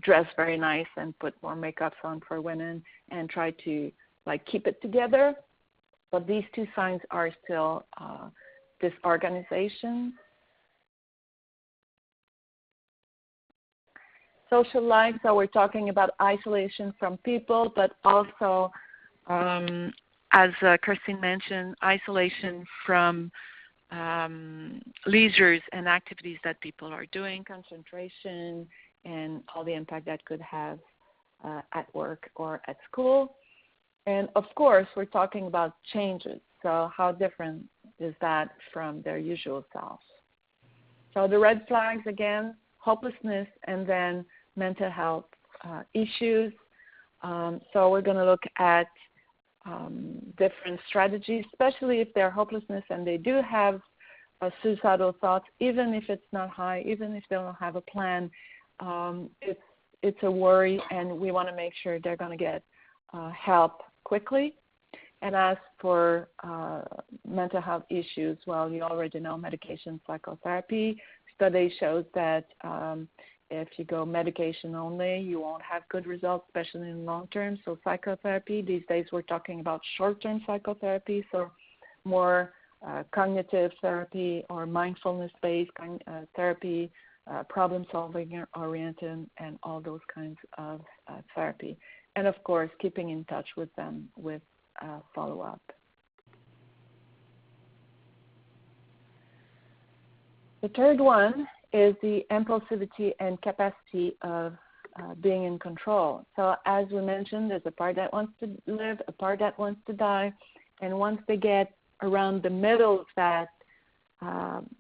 dress very nice and put more makeup on for women and try to keep it together. But these 2 signs are still disorganization. Social life, so we're talking about isolation from people, but also, as Christine mentioned, isolation from leisures and activities that people are doing, concentration, and all the impact that could have at work or at school. And of course, we're talking about changes. So how different is that from their usual selves? So the red flags, again, hopelessness, and then mental health issues. So we're going to look at different strategies, especially if they're hopelessness and they do have suicidal thoughts, even if it's not high, even if they don't have a plan. It's a worry, and we want to make sure they're going to get help quickly. And as for mental health issues, well, you already know medication, psychotherapy. Study shows that if you go medication only, you won't have good results, especially in long term. So psychotherapy, these days we're talking about short-term psychotherapy, so more cognitive therapy or mindfulness-based therapy, problem-solving oriented, and all those kinds of therapy. And of course, keeping in touch with them with follow-up. The third one is the impulsivity and capacity of being in control. So as we mentioned, there's a part that wants to live, a part that wants to die, and once they get around the middle of that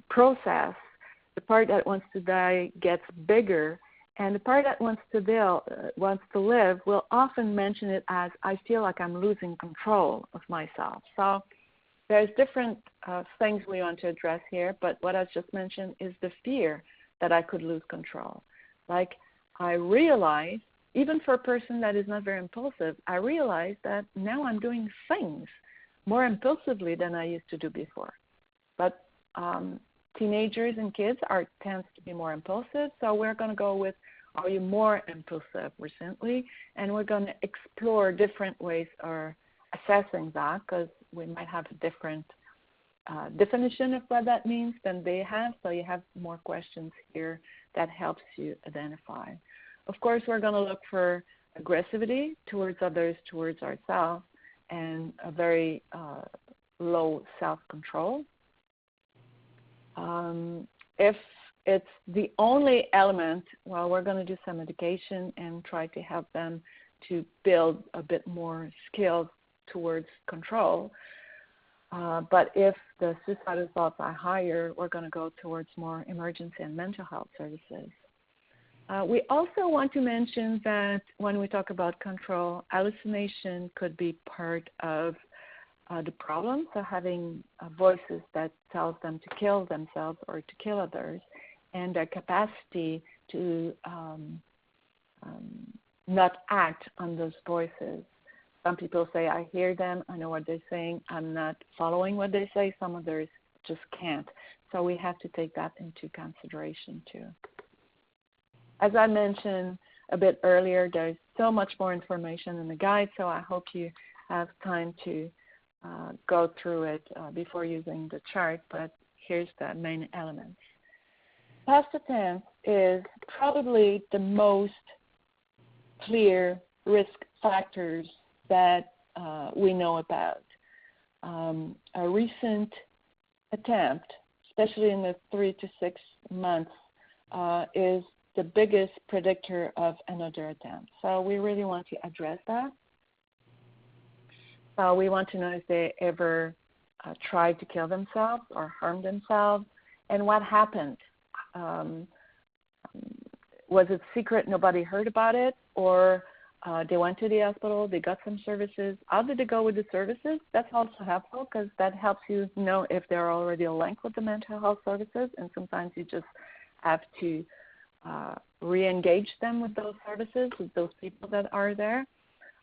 process, the part that wants to die gets bigger, and the part that wants to live will often mention it as, I feel like I'm losing control of myself. So there's different things we want to address here, but what I just mentioned is the fear that I could lose control. Like, I realize, even for a person that is not very impulsive, I realize that now I'm doing things more impulsively than I used to do before. But teenagers and kids tends to be more impulsive, so we're going to go with, are you more impulsive recently? And we're going to explore different ways of assessing that, because we might have a different definition of what that means than they have, so you have more questions here that helps you identify. Of course, we're going to look for aggressivity towards others, towards ourselves, and a very low self-control. If it's the only element. Well, we're going to do some education and try to help them to build a bit more skills towards control. But if the suicide results are higher, we're going to go towards more emergency and mental health services. We also want to mention that when we talk about control, hallucination could be part of the problem. So having voices that tells them to kill themselves or to kill others, and their capacity to not act on those voices. Some people say, I hear them, I know what they're saying, I'm not following what they say. Some others just can't. So we have to take that into consideration too. As I mentioned a bit earlier, there's so much more information in the guide, so I hope you have time to go through it before using the chart, but here's the main elements. Past attempt is probably the most clear risk factors that we know about. A recent attempt, especially in the 3 to 6 months, is the biggest predictor of another attempt. So we really want to address that. We want to know if they ever tried to kill themselves or harm themselves, and what happened. Was it secret, nobody heard about it, or they went to the hospital, they got some services. How did they go with the services? That's also helpful because that helps you know if they're already linked with the mental health services, and sometimes you just have to re-engage them with those services, with those people that are there.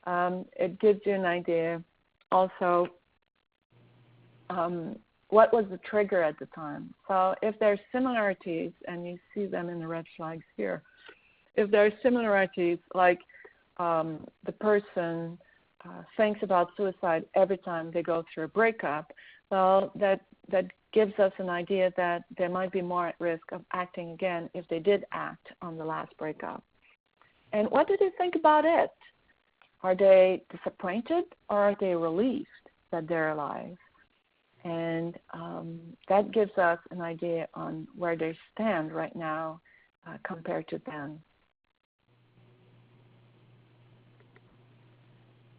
It gives you an idea also what was the trigger at the time. So if there's similarities, and you see them in the red flags here, if there are similarities like the person thinks about suicide every time they go through a breakup, well, that gives us an idea that they might be more at risk of acting again if they did act on the last breakup. And what do they think about it? Are they disappointed, or are they relieved that they're alive? And that gives us an idea on where they stand right now compared to then.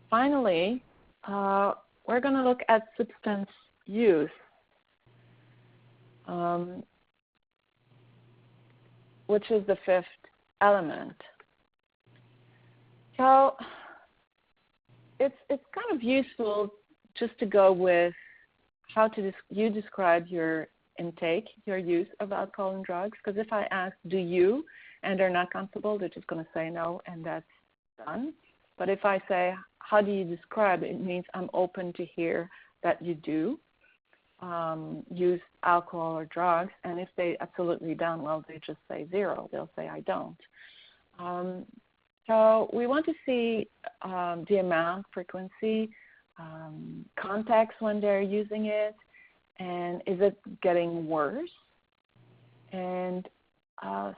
Finally, we're going to look at substance use, which is the fifth element. So it's kind of useful just to go with how you describe your intake, your use of alcohol and drugs. Because if I ask, do you, and they're not comfortable, they're just going to say no, and that's done. But if I say, how do you describe it, it means I'm open to hear that you do use alcohol or drugs. And if they absolutely don't, well, they just say zero. They'll say, I don't. So we want to see the amount, frequency, context when they're using it, and is it getting worse? And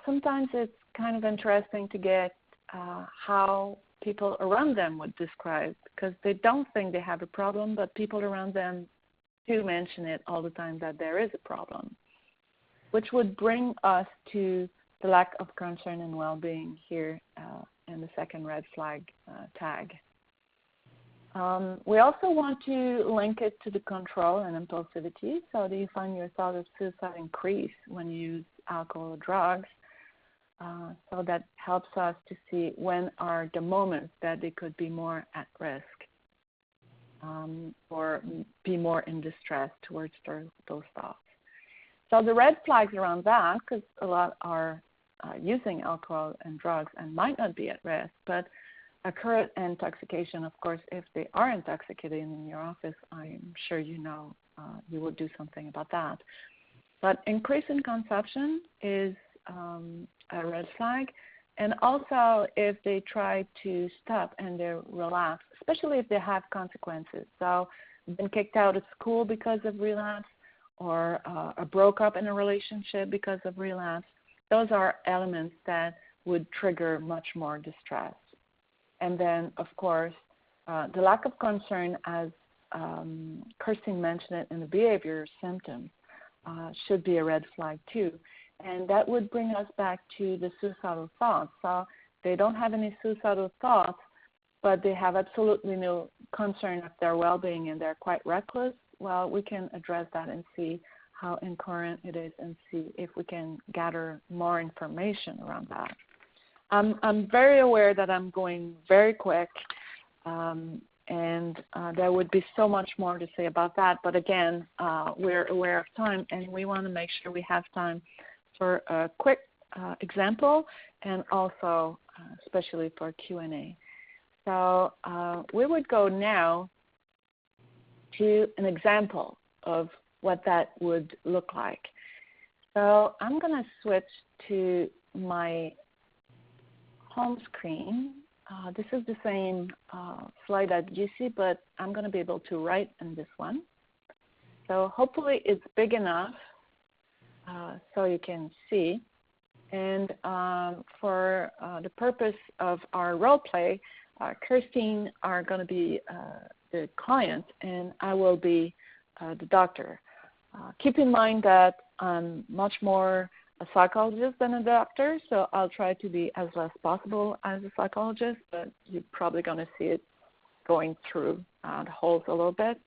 sometimes it's kind of interesting to get how people around them would describe, because they don't think they have a problem, but people around them do mention it all the time that there is a problem, which would bring us to the lack of concern and well-being here in the second red flag tag. We also want to link it to the control and impulsivity. So do you find your thought of suicide increase when you use alcohol or drugs? So that helps us to see when are the moments that they could be more at risk or be more in distress towards those thoughts. So the red flags around that, because a lot are using alcohol and drugs and might not be at risk, but occurrent intoxication, of course, if they are intoxicated in your office, I'm sure you know you will do something about that. But increase in consumption is a red flag. And also if they try to stop and they relapse, especially if they have consequences. So been kicked out of school because of relapse, or broke up in a relationship because of relapse. Those are elements that would trigger much more distress. And then, of course, the lack of concern, as Kirsten mentioned it in the behavior symptoms, should be a red flag too. And that would bring us back to the suicidal thoughts. So they don't have any suicidal thoughts, but they have absolutely no concern of their well-being and they're quite reckless. Well, we can address that and see how incoherent it is and see if we can gather more information around that. I'm very aware that I'm going very quick, and there would be so much more to say about that. But again, we're aware of time, and we want to make sure we have time for a quick example and also especially for Q&A. So we would go now to an example of what that would look like. So I'm going to switch to my home screen. This is the same slide that you see, but I'm going to be able to write in this one. So hopefully it's big enough so you can see. And for the purpose of our role play, Kirstine are going to be the client, and I will be the doctor. Keep in mind that I'm much more a psychologist than a doctor, so I'll try to be as less possible as a psychologist, but you're probably going to see it going through the holes a little bit.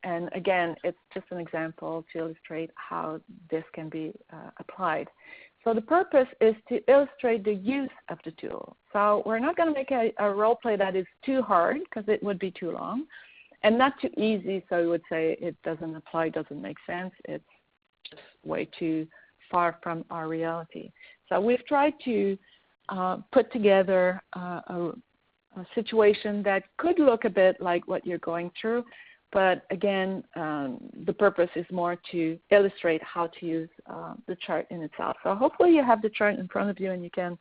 And again, it's just an example to illustrate how this can be applied. So the purpose is to illustrate the use of the tool. So we're not going to make a role play that is too hard because it would be too long, and not too easy, so we would say it doesn't apply, doesn't make sense. It's just way too far from our reality. So we've tried to put together a situation that could look a bit like what you're going through, but again, the purpose is more to illustrate how to use the chart in itself. So hopefully you have the chart in front of you and you can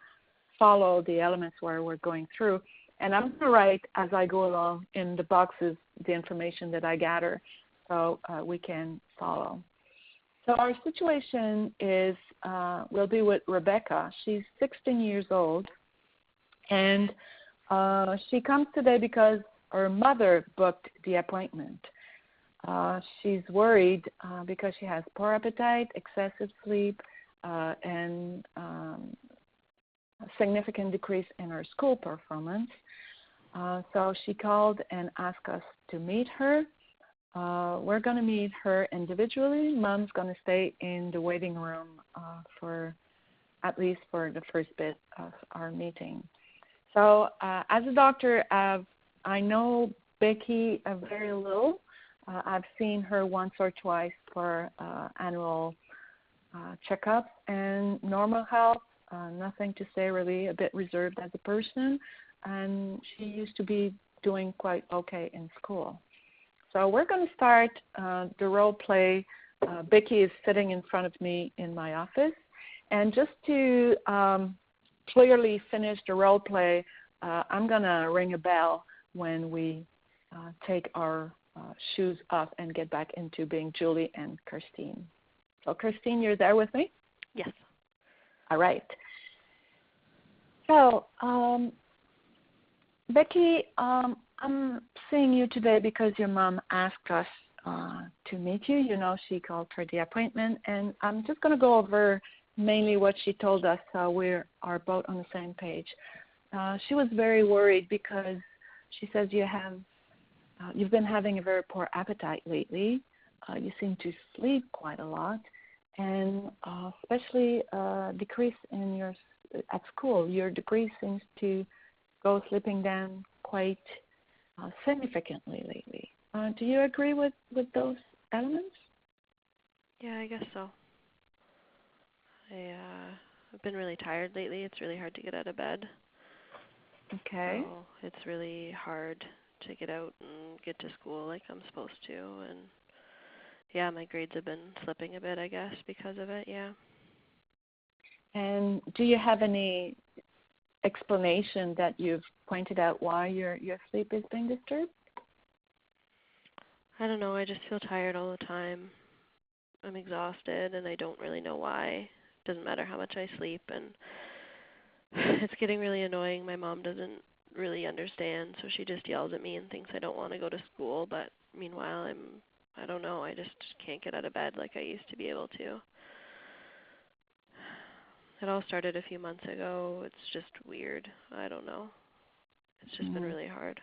follow the elements where we're going through. And I'm going to write as I go along in the boxes the information that I gather so we can follow. So our situation is, will be with Rebecca. She's 16 years old, and she comes today because her mother booked the appointment. She's worried because she has poor appetite, excessive sleep, and a significant decrease in her school performance. So she called and asked us to meet her. We're going to meet her individually. Mom's going to stay in the waiting room for at least for the first bit of our meeting. So as a doctor, I know Becky very little. I've seen her once or twice for annual checkups and normal health. Nothing to say really, a bit reserved as a person. And she used to be doing quite okay in school. So we're going to start the role play. Becky is sitting in front of me in my office. And just to clearly finish the role play, I'm going to ring a bell when we take our shoes off and get back into being Julie and Kirstine. So Kirstine, you're there with me? Yes. All right. So Becky, I'm seeing you today because your mom asked us to meet you. You know, she called for the appointment, and I'm just going to go over mainly what she told us so we are both on the same page. She was very worried because she says you've been having a very poor appetite lately. You seem to sleep quite a lot, and especially decrease in at school. Your degree seems to go slipping down quite significantly lately. Do you agree with those elements? Yeah, I guess so. I've been really tired lately. It's really hard to get out of bed. Okay. So it's really hard to get out and get to school like I'm supposed to. And yeah, my grades have been slipping a bit, I guess, because of it, yeah. And do you have any explanation that you've pointed out why your sleep is being disturbed? I don't know. I just feel tired all the time. I'm exhausted, and I don't really know why. It doesn't matter how much I sleep, and it's getting really annoying. My mom doesn't really understand, so she just yells at me and thinks I don't want to go to school, but meanwhile I don't know, I just can't get out of bed like I used to be able to. It all started a few months ago. It's just weird. I don't know. It's just been really hard.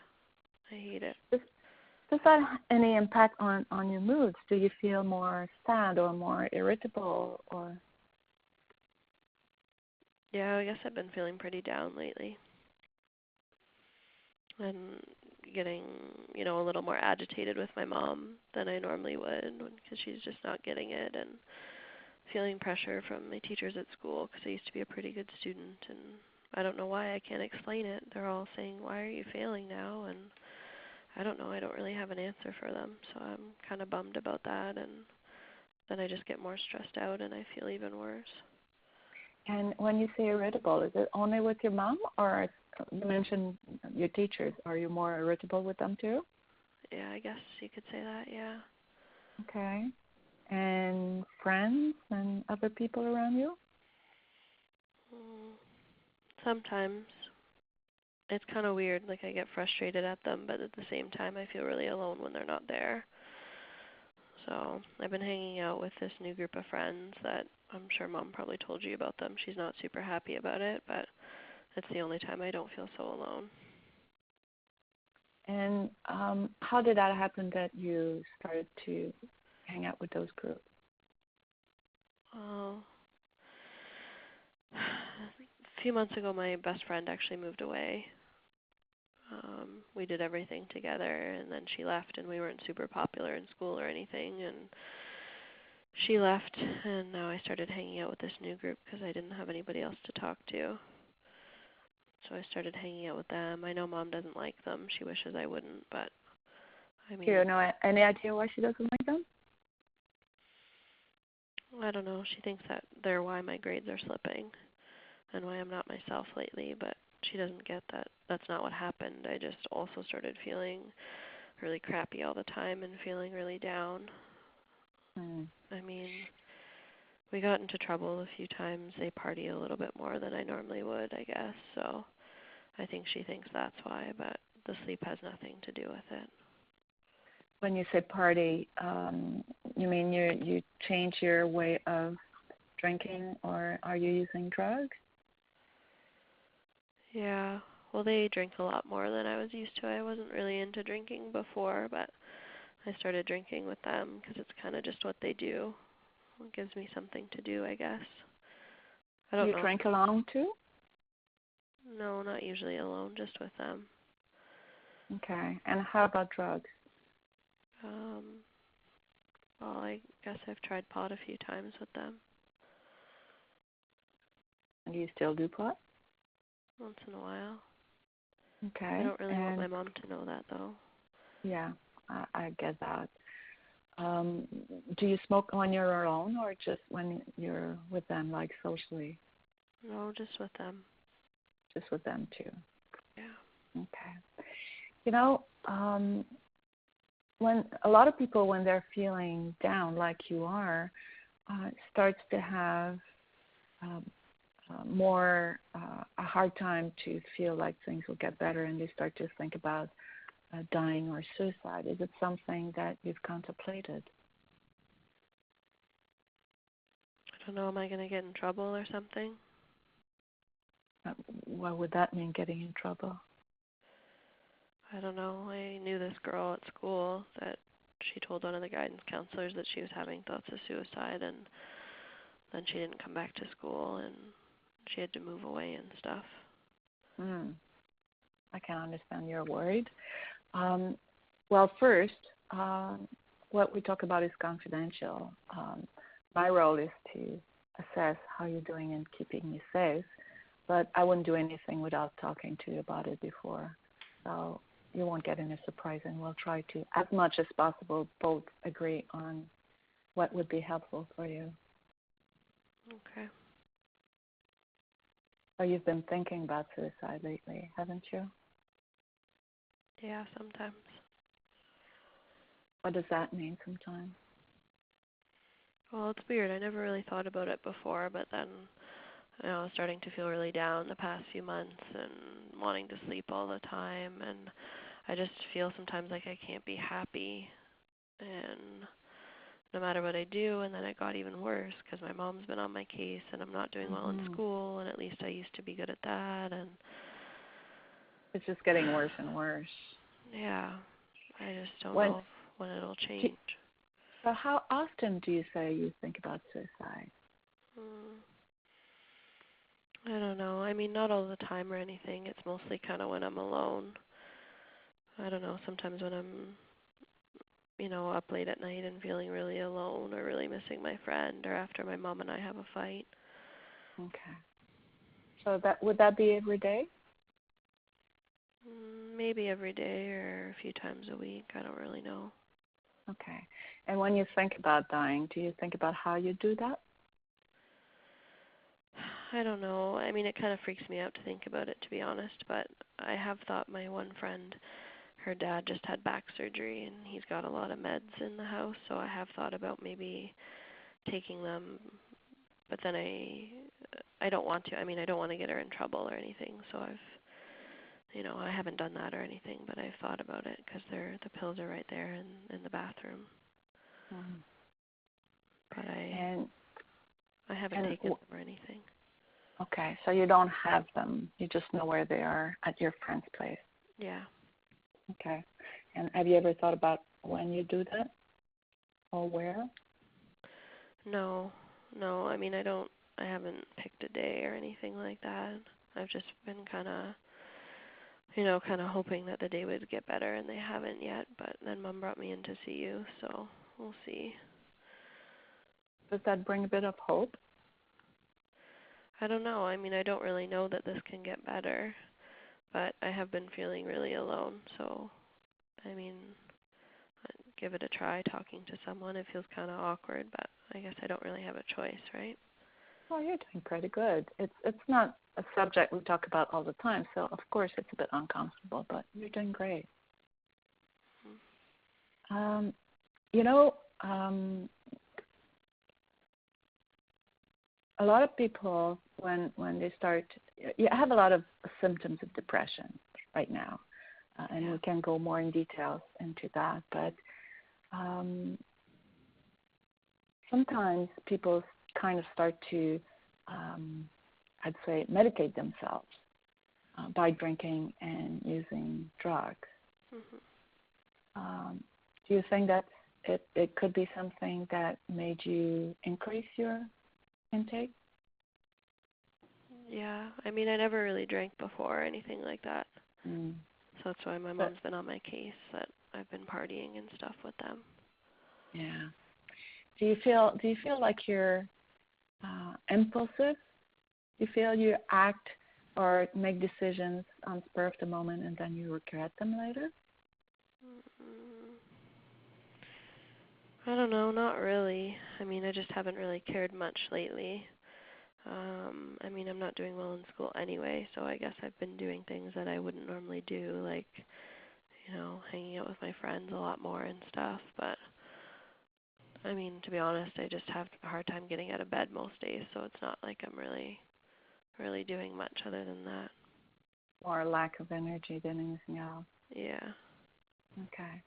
I hate it. Does that have any impact on your moods? Do you feel more sad or more irritable or? Yeah, I guess I've been feeling pretty down lately. And getting, a little more agitated with my mom than I normally would because she's just not getting it, and feeling pressure from my teachers at school because I used to be a pretty good student, and I don't know why. I can't explain it. They're all saying, "Why are you failing now?" And I don't know. I don't really have an answer for them, so I'm kind of bummed about that, and then I just get more stressed out and I feel even worse. And when you say irritable, is it only with your mom, or you mentioned your teachers? Are you more irritable with them too? Yeah, I guess you could say that, yeah. Okay. And friends and other people around you? Sometimes. It's kind of weird. Like, I get frustrated at them, but at the same time I feel really alone when they're not there. So I've been hanging out with this new group of friends that I'm sure Mom probably told you about them. She's not super happy about it, but it's the only time I don't feel so alone. And how did that happen that you started to hang out with those groups? Oh, a few months ago my best friend actually moved away. We did everything together, and then she left, and we weren't super popular in school or anything, and she left, and now I started hanging out with this new group because I didn't have anybody else to talk to. So I started hanging out with them. I know Mom doesn't like them. She wishes I wouldn't, but I mean... Do you know any idea why she doesn't like them? I don't know. She thinks that they're why my grades are slipping and why I'm not myself lately, but she doesn't get that that's not what happened. I just also started feeling really crappy all the time and feeling really down. I mean, we got into trouble a few times. They party a little bit more than I normally would, I guess. So I think she thinks that's why, but the sleep has nothing to do with it. When you say party, you mean you change your way of drinking, or are you using drugs? Yeah. Well, they drink a lot more than I was used to. I wasn't really into drinking before, but I started drinking with them because it's kind of just what they do. It gives me something to do, I guess. I don't know. You drink alone too? No, not usually alone, just with them. Okay. And how about drugs? Well, I guess I've tried pot a few times with them. And do you still do pot? Once in a while. Okay. I don't really want my mom to know that, though. Yeah, I get that. Do you smoke when you're alone or just when you're with them, like socially? No, just with them. Just with them too. Yeah. Okay. You know, when a lot of people, when they're feeling down like you are, starts to have more a hard time to feel like things will get better, and they start to think about dying or suicide. Is it something that you've contemplated? I don't know, am I going to get in trouble or something? What would that mean, getting in trouble? I don't know. I knew this girl at school that she told one of the guidance counselors that she was having thoughts of suicide, and then she didn't come back to school, and she had to move away and stuff. I can understand you're worried. Well, first, what we talk about is confidential. My role is to assess how you're doing and keeping you safe, but I wouldn't do anything without talking to you about it before. So you won't get any surprise, and we'll try to, as much as possible, both agree on what would be helpful for you. Okay. So you've been thinking about suicide lately, haven't you? Yeah, sometimes. What does that mean sometimes? Well, it's weird. I never really thought about it before, but then I was starting to feel really down the past few months and wanting to sleep all the time, and I just feel sometimes like I can't be happy, and no matter what I do, and then it got even worse because my mom's been on my case and I'm not doing well in school, and at least I used to be good at that, and it's just getting worse and worse. Yeah, I just don't know when it'll change. So how often do you say you think about suicide? I don't know. I mean, not all the time or anything. It's mostly kind of when I'm alone. I don't know, sometimes when I'm, up late at night and feeling really alone or really missing my friend, or after my mom and I have a fight. Okay. So would that be every day? Maybe every day or a few times a week. I don't really know. Okay. And when you think about dying, do you think about how you do that? I don't know. I mean, it kind of freaks me out to think about it, to be honest. But I have thought my one friend, her dad just had back surgery, and he's got a lot of meds in the house. So I have thought about maybe taking them. But then I don't want to. I mean, I don't want to get her in trouble or anything. So I haven't done that or anything. But I've thought about it because the pills are right there in the bathroom. But I haven't taken them or anything. Okay, so you don't have them. You just know where they are at your friend's place. Yeah. Okay. And have you ever thought about when you do that or where? No. I mean, I haven't picked a day or anything like that. I've just been kind of hoping that the day would get better, and they haven't yet. But then Mom brought me in to see you, so we'll see. Does that bring a bit of hope? I don't know. I mean, I don't really know that this can get better, but I have been feeling really alone. So, I mean, I'd give it a try talking to someone. It feels kind of awkward, but I guess I don't really have a choice, right? Well, you're doing pretty good. It's not a subject we talk about all the time, so of course it's a bit uncomfortable, but you're doing great. A lot of people, when they start, you have a lot of symptoms of depression right now, and we can go more in details into that, but sometimes people kind of start to, I'd say, medicate themselves by drinking and using drugs. Do you think that it could be something that made you increase your intake? Yeah, I mean, I never really drank before or anything like that. So that's why my mom's been on my case, that I've been partying and stuff with them. Yeah. Do you feel like you're impulsive? Do you feel you act or make decisions on spur of the moment and then you regret them later? I don't know, not really. I mean, I just haven't really cared much lately. I mean, I'm not doing well in school anyway, so I guess I've been doing things that I wouldn't normally do, like, hanging out with my friends a lot more and stuff. But, I mean, to be honest, I just have a hard time getting out of bed most days, so it's not like I'm really doing much other than that. More lack of energy than anything else? Yeah. Okay.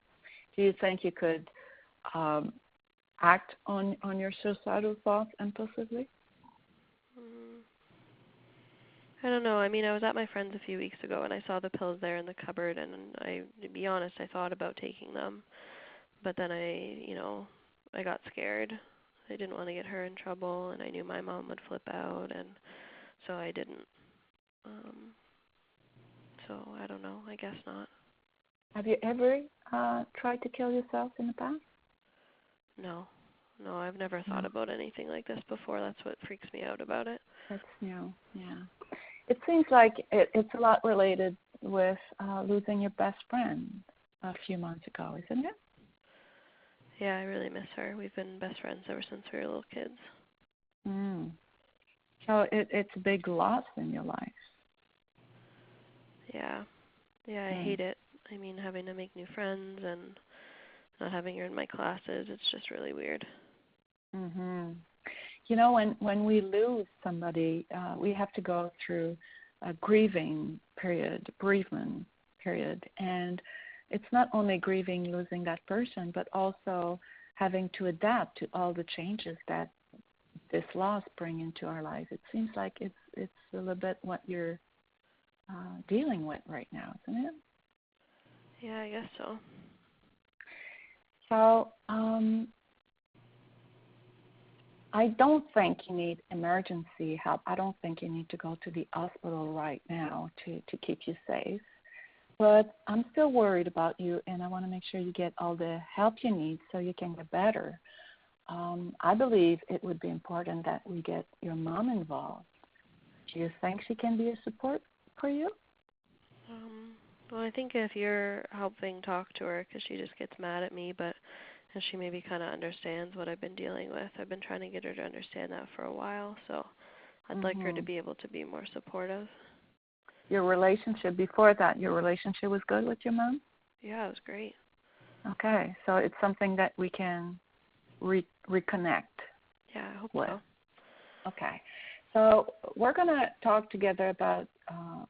Do you think you could act on your suicidal thoughts impulsively? I don't know. I mean, I was at my friend's a few weeks ago, and I saw the pills there in the cupboard, and to be honest, I thought about taking them. But then I got scared. I didn't want to get her in trouble, and I knew my mom would flip out, and so I didn't. So I don't know. I guess not. Have you ever tried to kill yourself in the past? No, I've never thought about anything like this before. That's what freaks me out about it. That's new, yeah. It seems like it's a lot related with losing your best friend a few months ago, isn't it? Yeah, I really miss her. We've been best friends ever since we were little kids. So it's a big loss in your life. Yeah, I hate it. I mean, having to make new friends and not having her in my classes, it's just really weird. When we lose somebody, we have to go through a bereavement period, and it's not only grieving losing that person, but also having to adapt to all the changes that this loss bring into our lives. It seems like it's a little bit what you're dealing with right now, isn't it? Yeah, I guess so. So I don't think you need emergency help. I don't think you need to go to the hospital right now to keep you safe. But I'm still worried about you, and I want to make sure you get all the help you need so you can get better. I believe it would be important that we get your mom involved. Do you think she can be a support for you? Well, I think if you're helping talk to her, because she just gets mad at me, but and she maybe kind of understands what I've been dealing with. I've been trying to get her to understand that for a while, so I'd like her to be able to be more supportive. Your relationship before that, your relationship was good with your mom? Yeah, it was great. Okay, so it's something that we can reconnect. Yeah, I hope with. so. Okay, so we're going to talk together about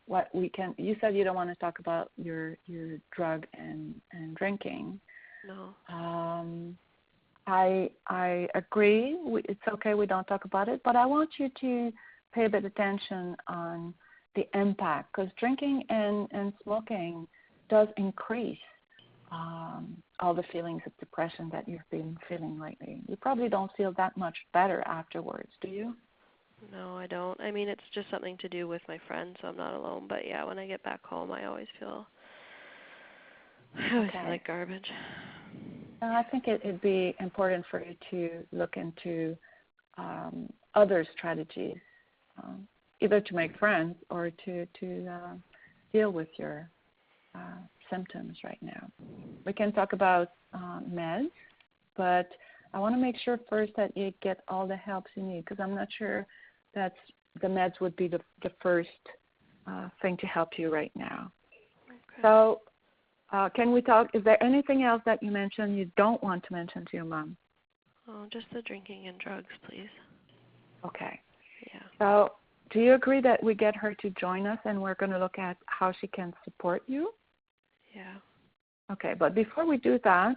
what we can. You said you don't want to talk about your drug and drinking. No. I agree. It's okay we don't talk about it, but I want you to pay a bit of attention on the impact, because drinking and smoking does increase all the feelings of depression that you've been feeling lately. You probably don't feel that much better afterwards, do you? No, I don't. I mean, it's just something to do with my friends, so I'm not alone. But yeah, when I get back home, I always feel like garbage. I think it'd be important for you to look into other strategies, either to make friends or to deal with your symptoms right now. We can talk about meds, but I want to make sure first that you get all the help you need, because I'm not sure that the meds would be the first thing to help you right now. Okay. So can we talk, is there anything else that you mentioned you don't want to mention to your mom? Oh, just the drinking and drugs, please. Okay. Yeah. So do you agree that we get her to join us and we're going to look at how she can support you? Yeah. Okay, but before we do that,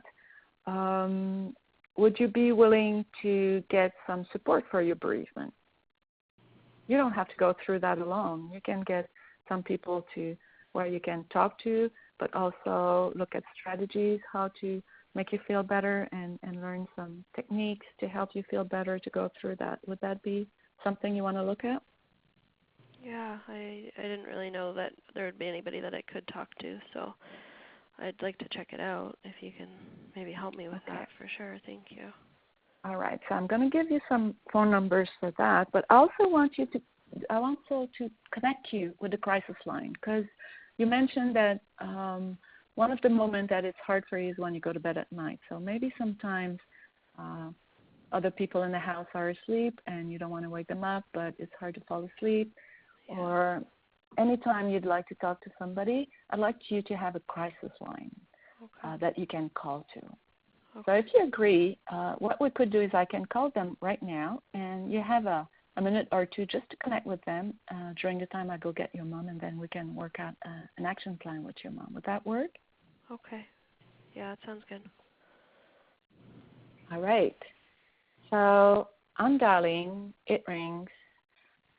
would you be willing to get some support for your bereavement? You don't have to go through that alone. You can get some people to where you can talk to, but also look at strategies, how to make you feel better, and learn some techniques to help you feel better to go through that. Would that be something you want to look at? Yeah, I didn't really know that there would be anybody that I could talk to, so I'd like to check it out if you can maybe help me with that for sure. Thank you. All right, so I'm going to give you some phone numbers for that, but I want to connect you with the crisis line, because you mentioned that one of the moments that it's hard for you is when you go to bed at night. So maybe sometimes other people in the house are asleep and you don't want to wake them up, but it's hard to fall asleep. Yeah. Or anytime you'd like to talk to somebody, I'd like you to have a crisis line that you can call to. Okay. So if you agree, what we could do is I can call them right now, and you have a minute or two just to connect with them during the time I go get your mom, and then we can work out an action plan with your mom. Would that work? Okay. Yeah, that sounds good. All right. So I'm dialing. It rings.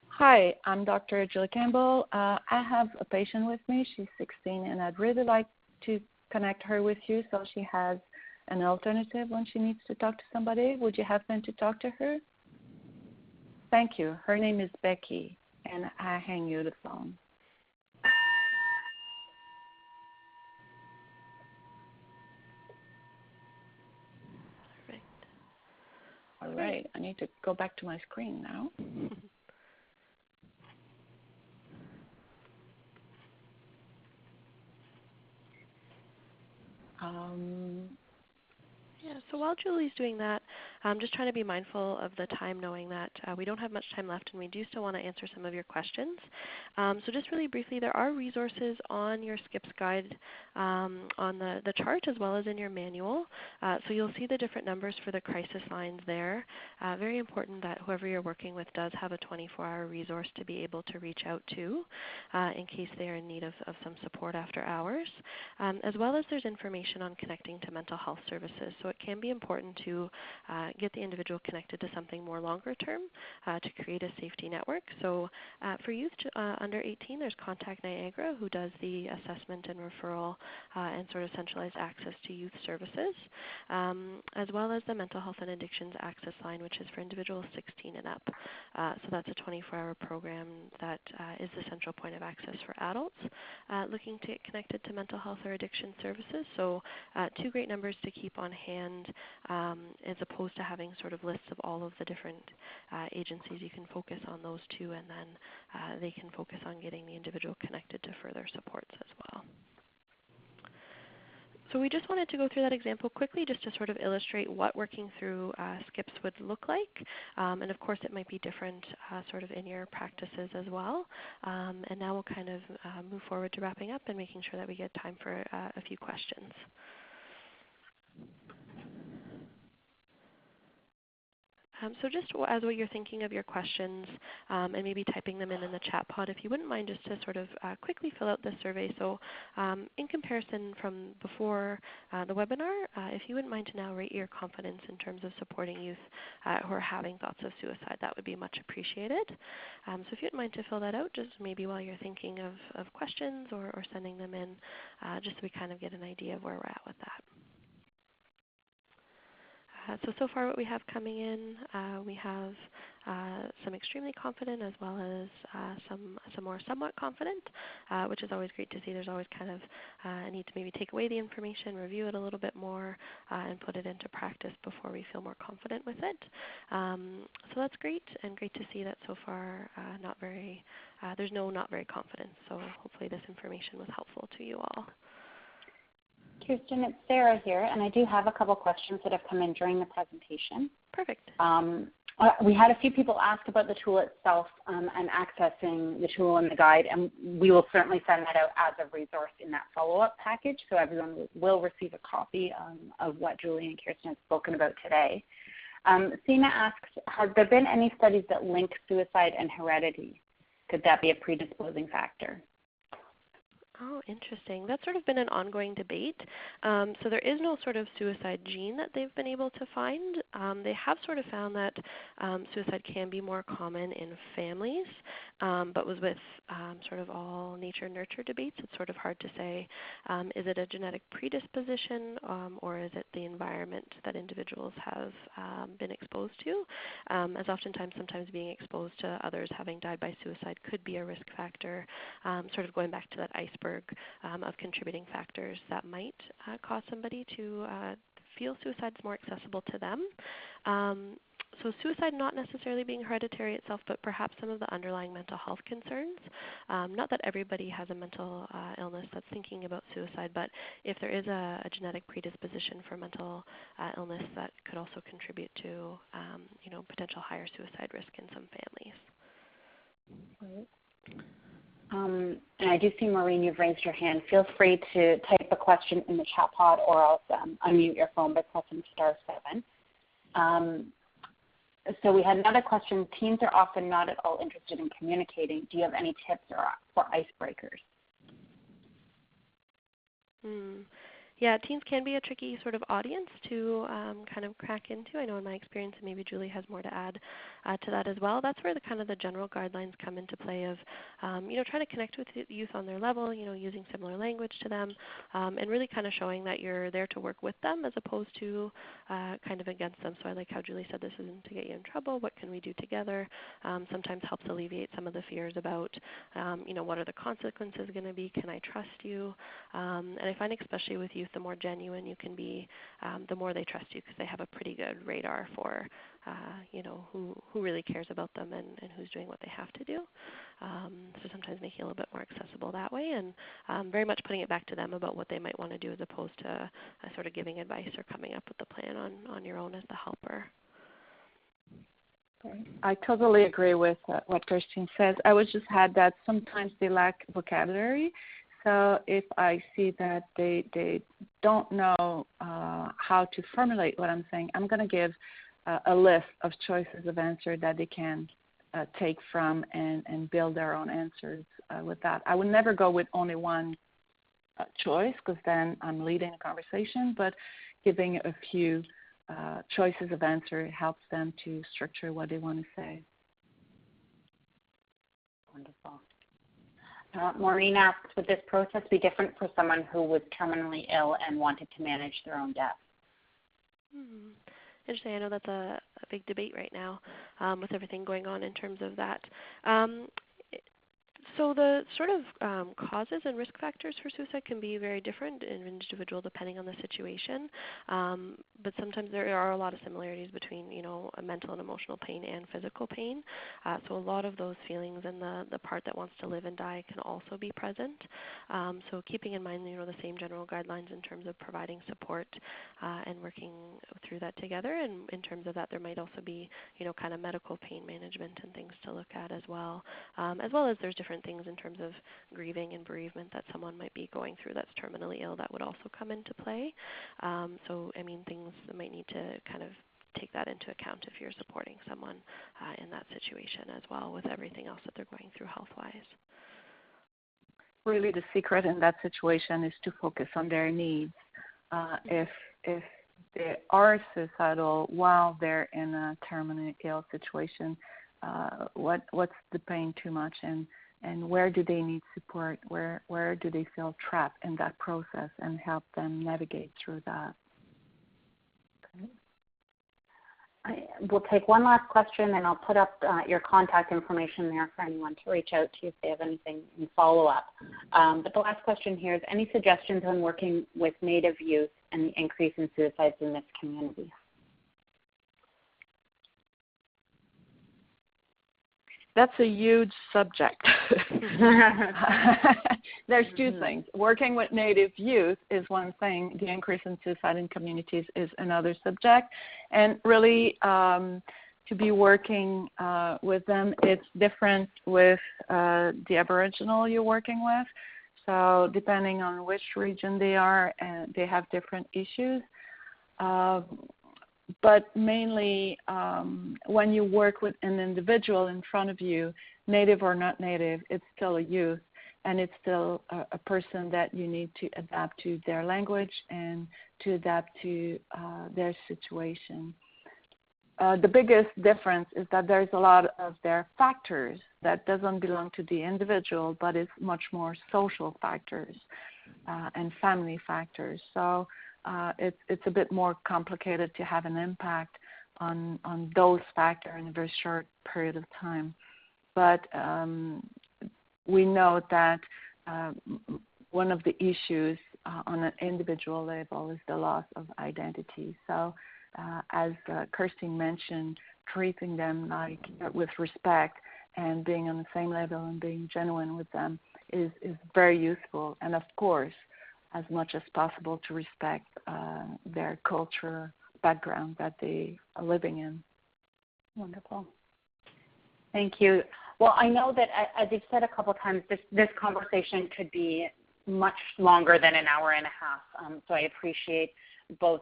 Hi, I'm Dr. Julie Campbell. I have a patient with me. She's 16, and I'd really like to connect her with you so she has an alternative when she needs to talk to somebody. Would you happen to talk to her? Thank you. Her name is Becky, and I hang you the phone. Perfect. All right. I need to go back to my screen now. Yeah, so while Julie's doing that, I'm just trying to be mindful of the time, knowing that we don't have much time left and we do still want to answer some of your questions. So just really briefly, there are resources on your S.C.I.P.S guide on the chart as well as in your manual. So you'll see the different numbers for the crisis lines there. Very important that whoever you're working with does have a 24-hour resource to be able to reach out to in case they are in need of some support after hours. As well as there's information on connecting to mental health services. So it can can be important to get the individual connected to something more longer term to create a safety network. So for youth under 18, there's Contact Niagara, who does the assessment and referral and sort of centralized access to youth services, as well as the Mental Health and Addictions Access Line, which is for individuals 16 and up. So that's a 24-hour program that is the central point of access for adults looking to get connected to mental health or addiction services. So two great numbers to keep on hand as opposed to having sort of lists of all of the different agencies. You can focus on those two, and then they can focus on getting the individual connected to further supports as well. So we just wanted to go through that example quickly just to sort of illustrate what working through S.C.I.P.S would look like. And of course it might be different sort of in your practices as well. And now we'll kind of move forward to wrapping up and making sure that we get time for a few questions. So just as what you're thinking of your questions and maybe typing them in the chat pod, if you wouldn't mind just to sort of quickly fill out this survey. So in comparison from before the webinar, if you wouldn't mind to now rate your confidence in terms of supporting youth who are having thoughts of suicide, that would be much appreciated. So if you wouldn't mind to fill that out, just maybe while you're thinking of questions or sending them in, just so we kind of get an idea of where we're at with that. So far what we have coming in, we have some extremely confident as well as some more somewhat confident, which is always great to see. There's always kind of a need to maybe take away the information, review it a little bit more, and put it into practice before we feel more confident with it. So that's great, and great to see that so far there's no not very confident. So hopefully this information was helpful to you all. Kirsten, it's Sarah here, and I do have a couple questions that have come in during the presentation. Perfect. We had a few people ask about the tool itself and accessing the tool and the guide, and we will certainly send that out as a resource in that follow-up package, so everyone will receive a copy of what Julie and Kirsten have spoken about today. Sina asks, has there been any studies that link suicide and heredity? Could that be a predisposing factor? Oh, interesting. That's sort of been an ongoing debate. So there is no sort of suicide gene that they've been able to find. They have sort of found that suicide can be more common in families, but with sort of all nature-nurture debates, it's sort of hard to say, is it a genetic predisposition or is it the environment that individuals have been exposed to? As oftentimes, sometimes being exposed to others having died by suicide could be a risk factor, sort of going back to that iceberg of contributing factors that might cause somebody to feel suicide is more accessible to them. So suicide not necessarily being hereditary itself, but perhaps some of the underlying mental health concerns. Not that everybody has a mental illness that's thinking about suicide, but if there is a genetic predisposition for mental illness, that could also contribute to potential higher suicide risk in some families. And I do see, Maureen, you've raised your hand. Feel free to type a question in the chat pod or else unmute your phone by pressing *7. So we had another question. Teens are often not at all interested in communicating. Do you have any tips for icebreakers? Yeah, teens can be a tricky sort of audience to kind of crack into. I know in my experience, and maybe Julie has more to add to that as well. That's where the kind of the general guidelines come into play of, trying to connect with youth on their level, using similar language to them, and really kind of showing that you're there to work with them as opposed to kind of against them. So I like how Julie said this isn't to get you in trouble. What can we do together? Sometimes helps alleviate some of the fears about, what are the consequences going to be? Can I trust you? And I find especially with youth, the more genuine you can be, the more they trust you because they have a pretty good radar for, who really cares about them and who's doing what they have to do. So sometimes making it a little bit more accessible that way and very much putting it back to them about what they might want to do as opposed to sort of giving advice or coming up with the plan on your own as the helper. I totally agree with what Kirsten says. I would just add that sometimes they lack vocabulary. So if I see that they don't know how to formulate what I'm saying, I'm going to give a list of choices of answer that they can take from and build their own answers with that. I would never go with only one choice because then I'm leading a conversation, but giving a few choices of answer helps them to structure what they want to say. Wonderful. Maureen asks, would this process be different for someone who was terminally ill and wanted to manage their own death? Interesting. I know that's a big debate right now with everything going on in terms of that. So the sort of causes and risk factors for suicide can be very different in an individual depending on the situation. But sometimes there are a lot of similarities between, a mental and emotional pain and physical pain. So a lot of those feelings and the part that wants to live and die can also be present. So keeping in mind, the same general guidelines in terms of providing support and working through that together. And in terms of that, there might also be, kind of medical pain management and things to look at as well as there's different things in terms of grieving and bereavement that someone might be going through that's terminally ill that would also come into play. Things that might need to kind of take that into account if you're supporting someone in that situation as well with everything else that they're going through health-wise. Really the secret in that situation is to focus on their needs. If they are suicidal while they're in a terminally ill situation, what's the pain too much, and where do they need support? Where do they feel trapped in that process, and help them navigate through that? We'll take one last question, and I'll put up your contact information there for anyone to reach out to if they have anything in follow-up. But the last question here is, any suggestions on working with Native youth and the increase in suicides in this community? That's a huge subject. There's two things. Working with Native youth is one thing. The increase in suicide in communities is another subject. And really, to be working with them, it's different with the Aboriginal you're working with. So depending on which region they are, they have different issues. But mainly, when you work with an individual in front of you, Native or not Native, it's still a youth, and it's still a person that you need to adapt to their language and to adapt to their situation. The biggest difference is that there's a lot of their factors that doesn't belong to the individual, but it's much more social factors and family factors. So it's a bit more complicated to have an impact on those factors in a very short period of time. But we know that one of the issues on an individual level is the loss of identity. So as Kirsten mentioned, treating them with respect and being on the same level and being genuine with them is very useful. And of course, as much as possible to respect their culture background that they are living in. Wonderful. Thank you. Well, I know that, as you've said a couple of times, this conversation could be much longer than an hour and a half. So I appreciate both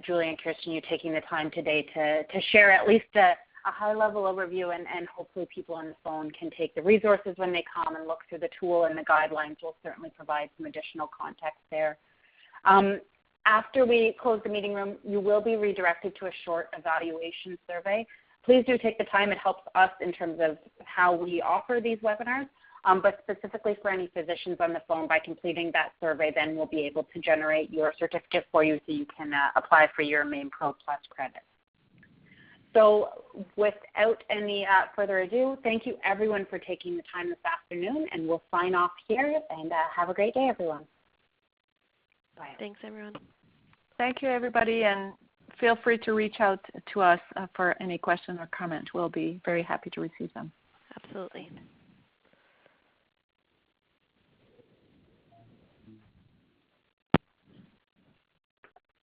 Julie and Kirsten, you taking the time today to share at least a high-level overview, and hopefully people on the phone can take the resources when they come and look through the tool, and the guidelines will certainly provide some additional context there. After we close the meeting room, you will be redirected to a short evaluation survey. Please do take the time. It helps us in terms of how we offer these webinars, but specifically for any physicians on the phone, by completing that survey, then we'll be able to generate your certificate for you so you can apply for your Main Pro Plus credit. So without any further ado, thank you everyone for taking the time this afternoon, and we'll sign off here, and have a great day, everyone. Bye. Thanks, everyone. Thank you, everybody, and feel free to reach out to us for any question or comment. We'll be very happy to receive them. Absolutely.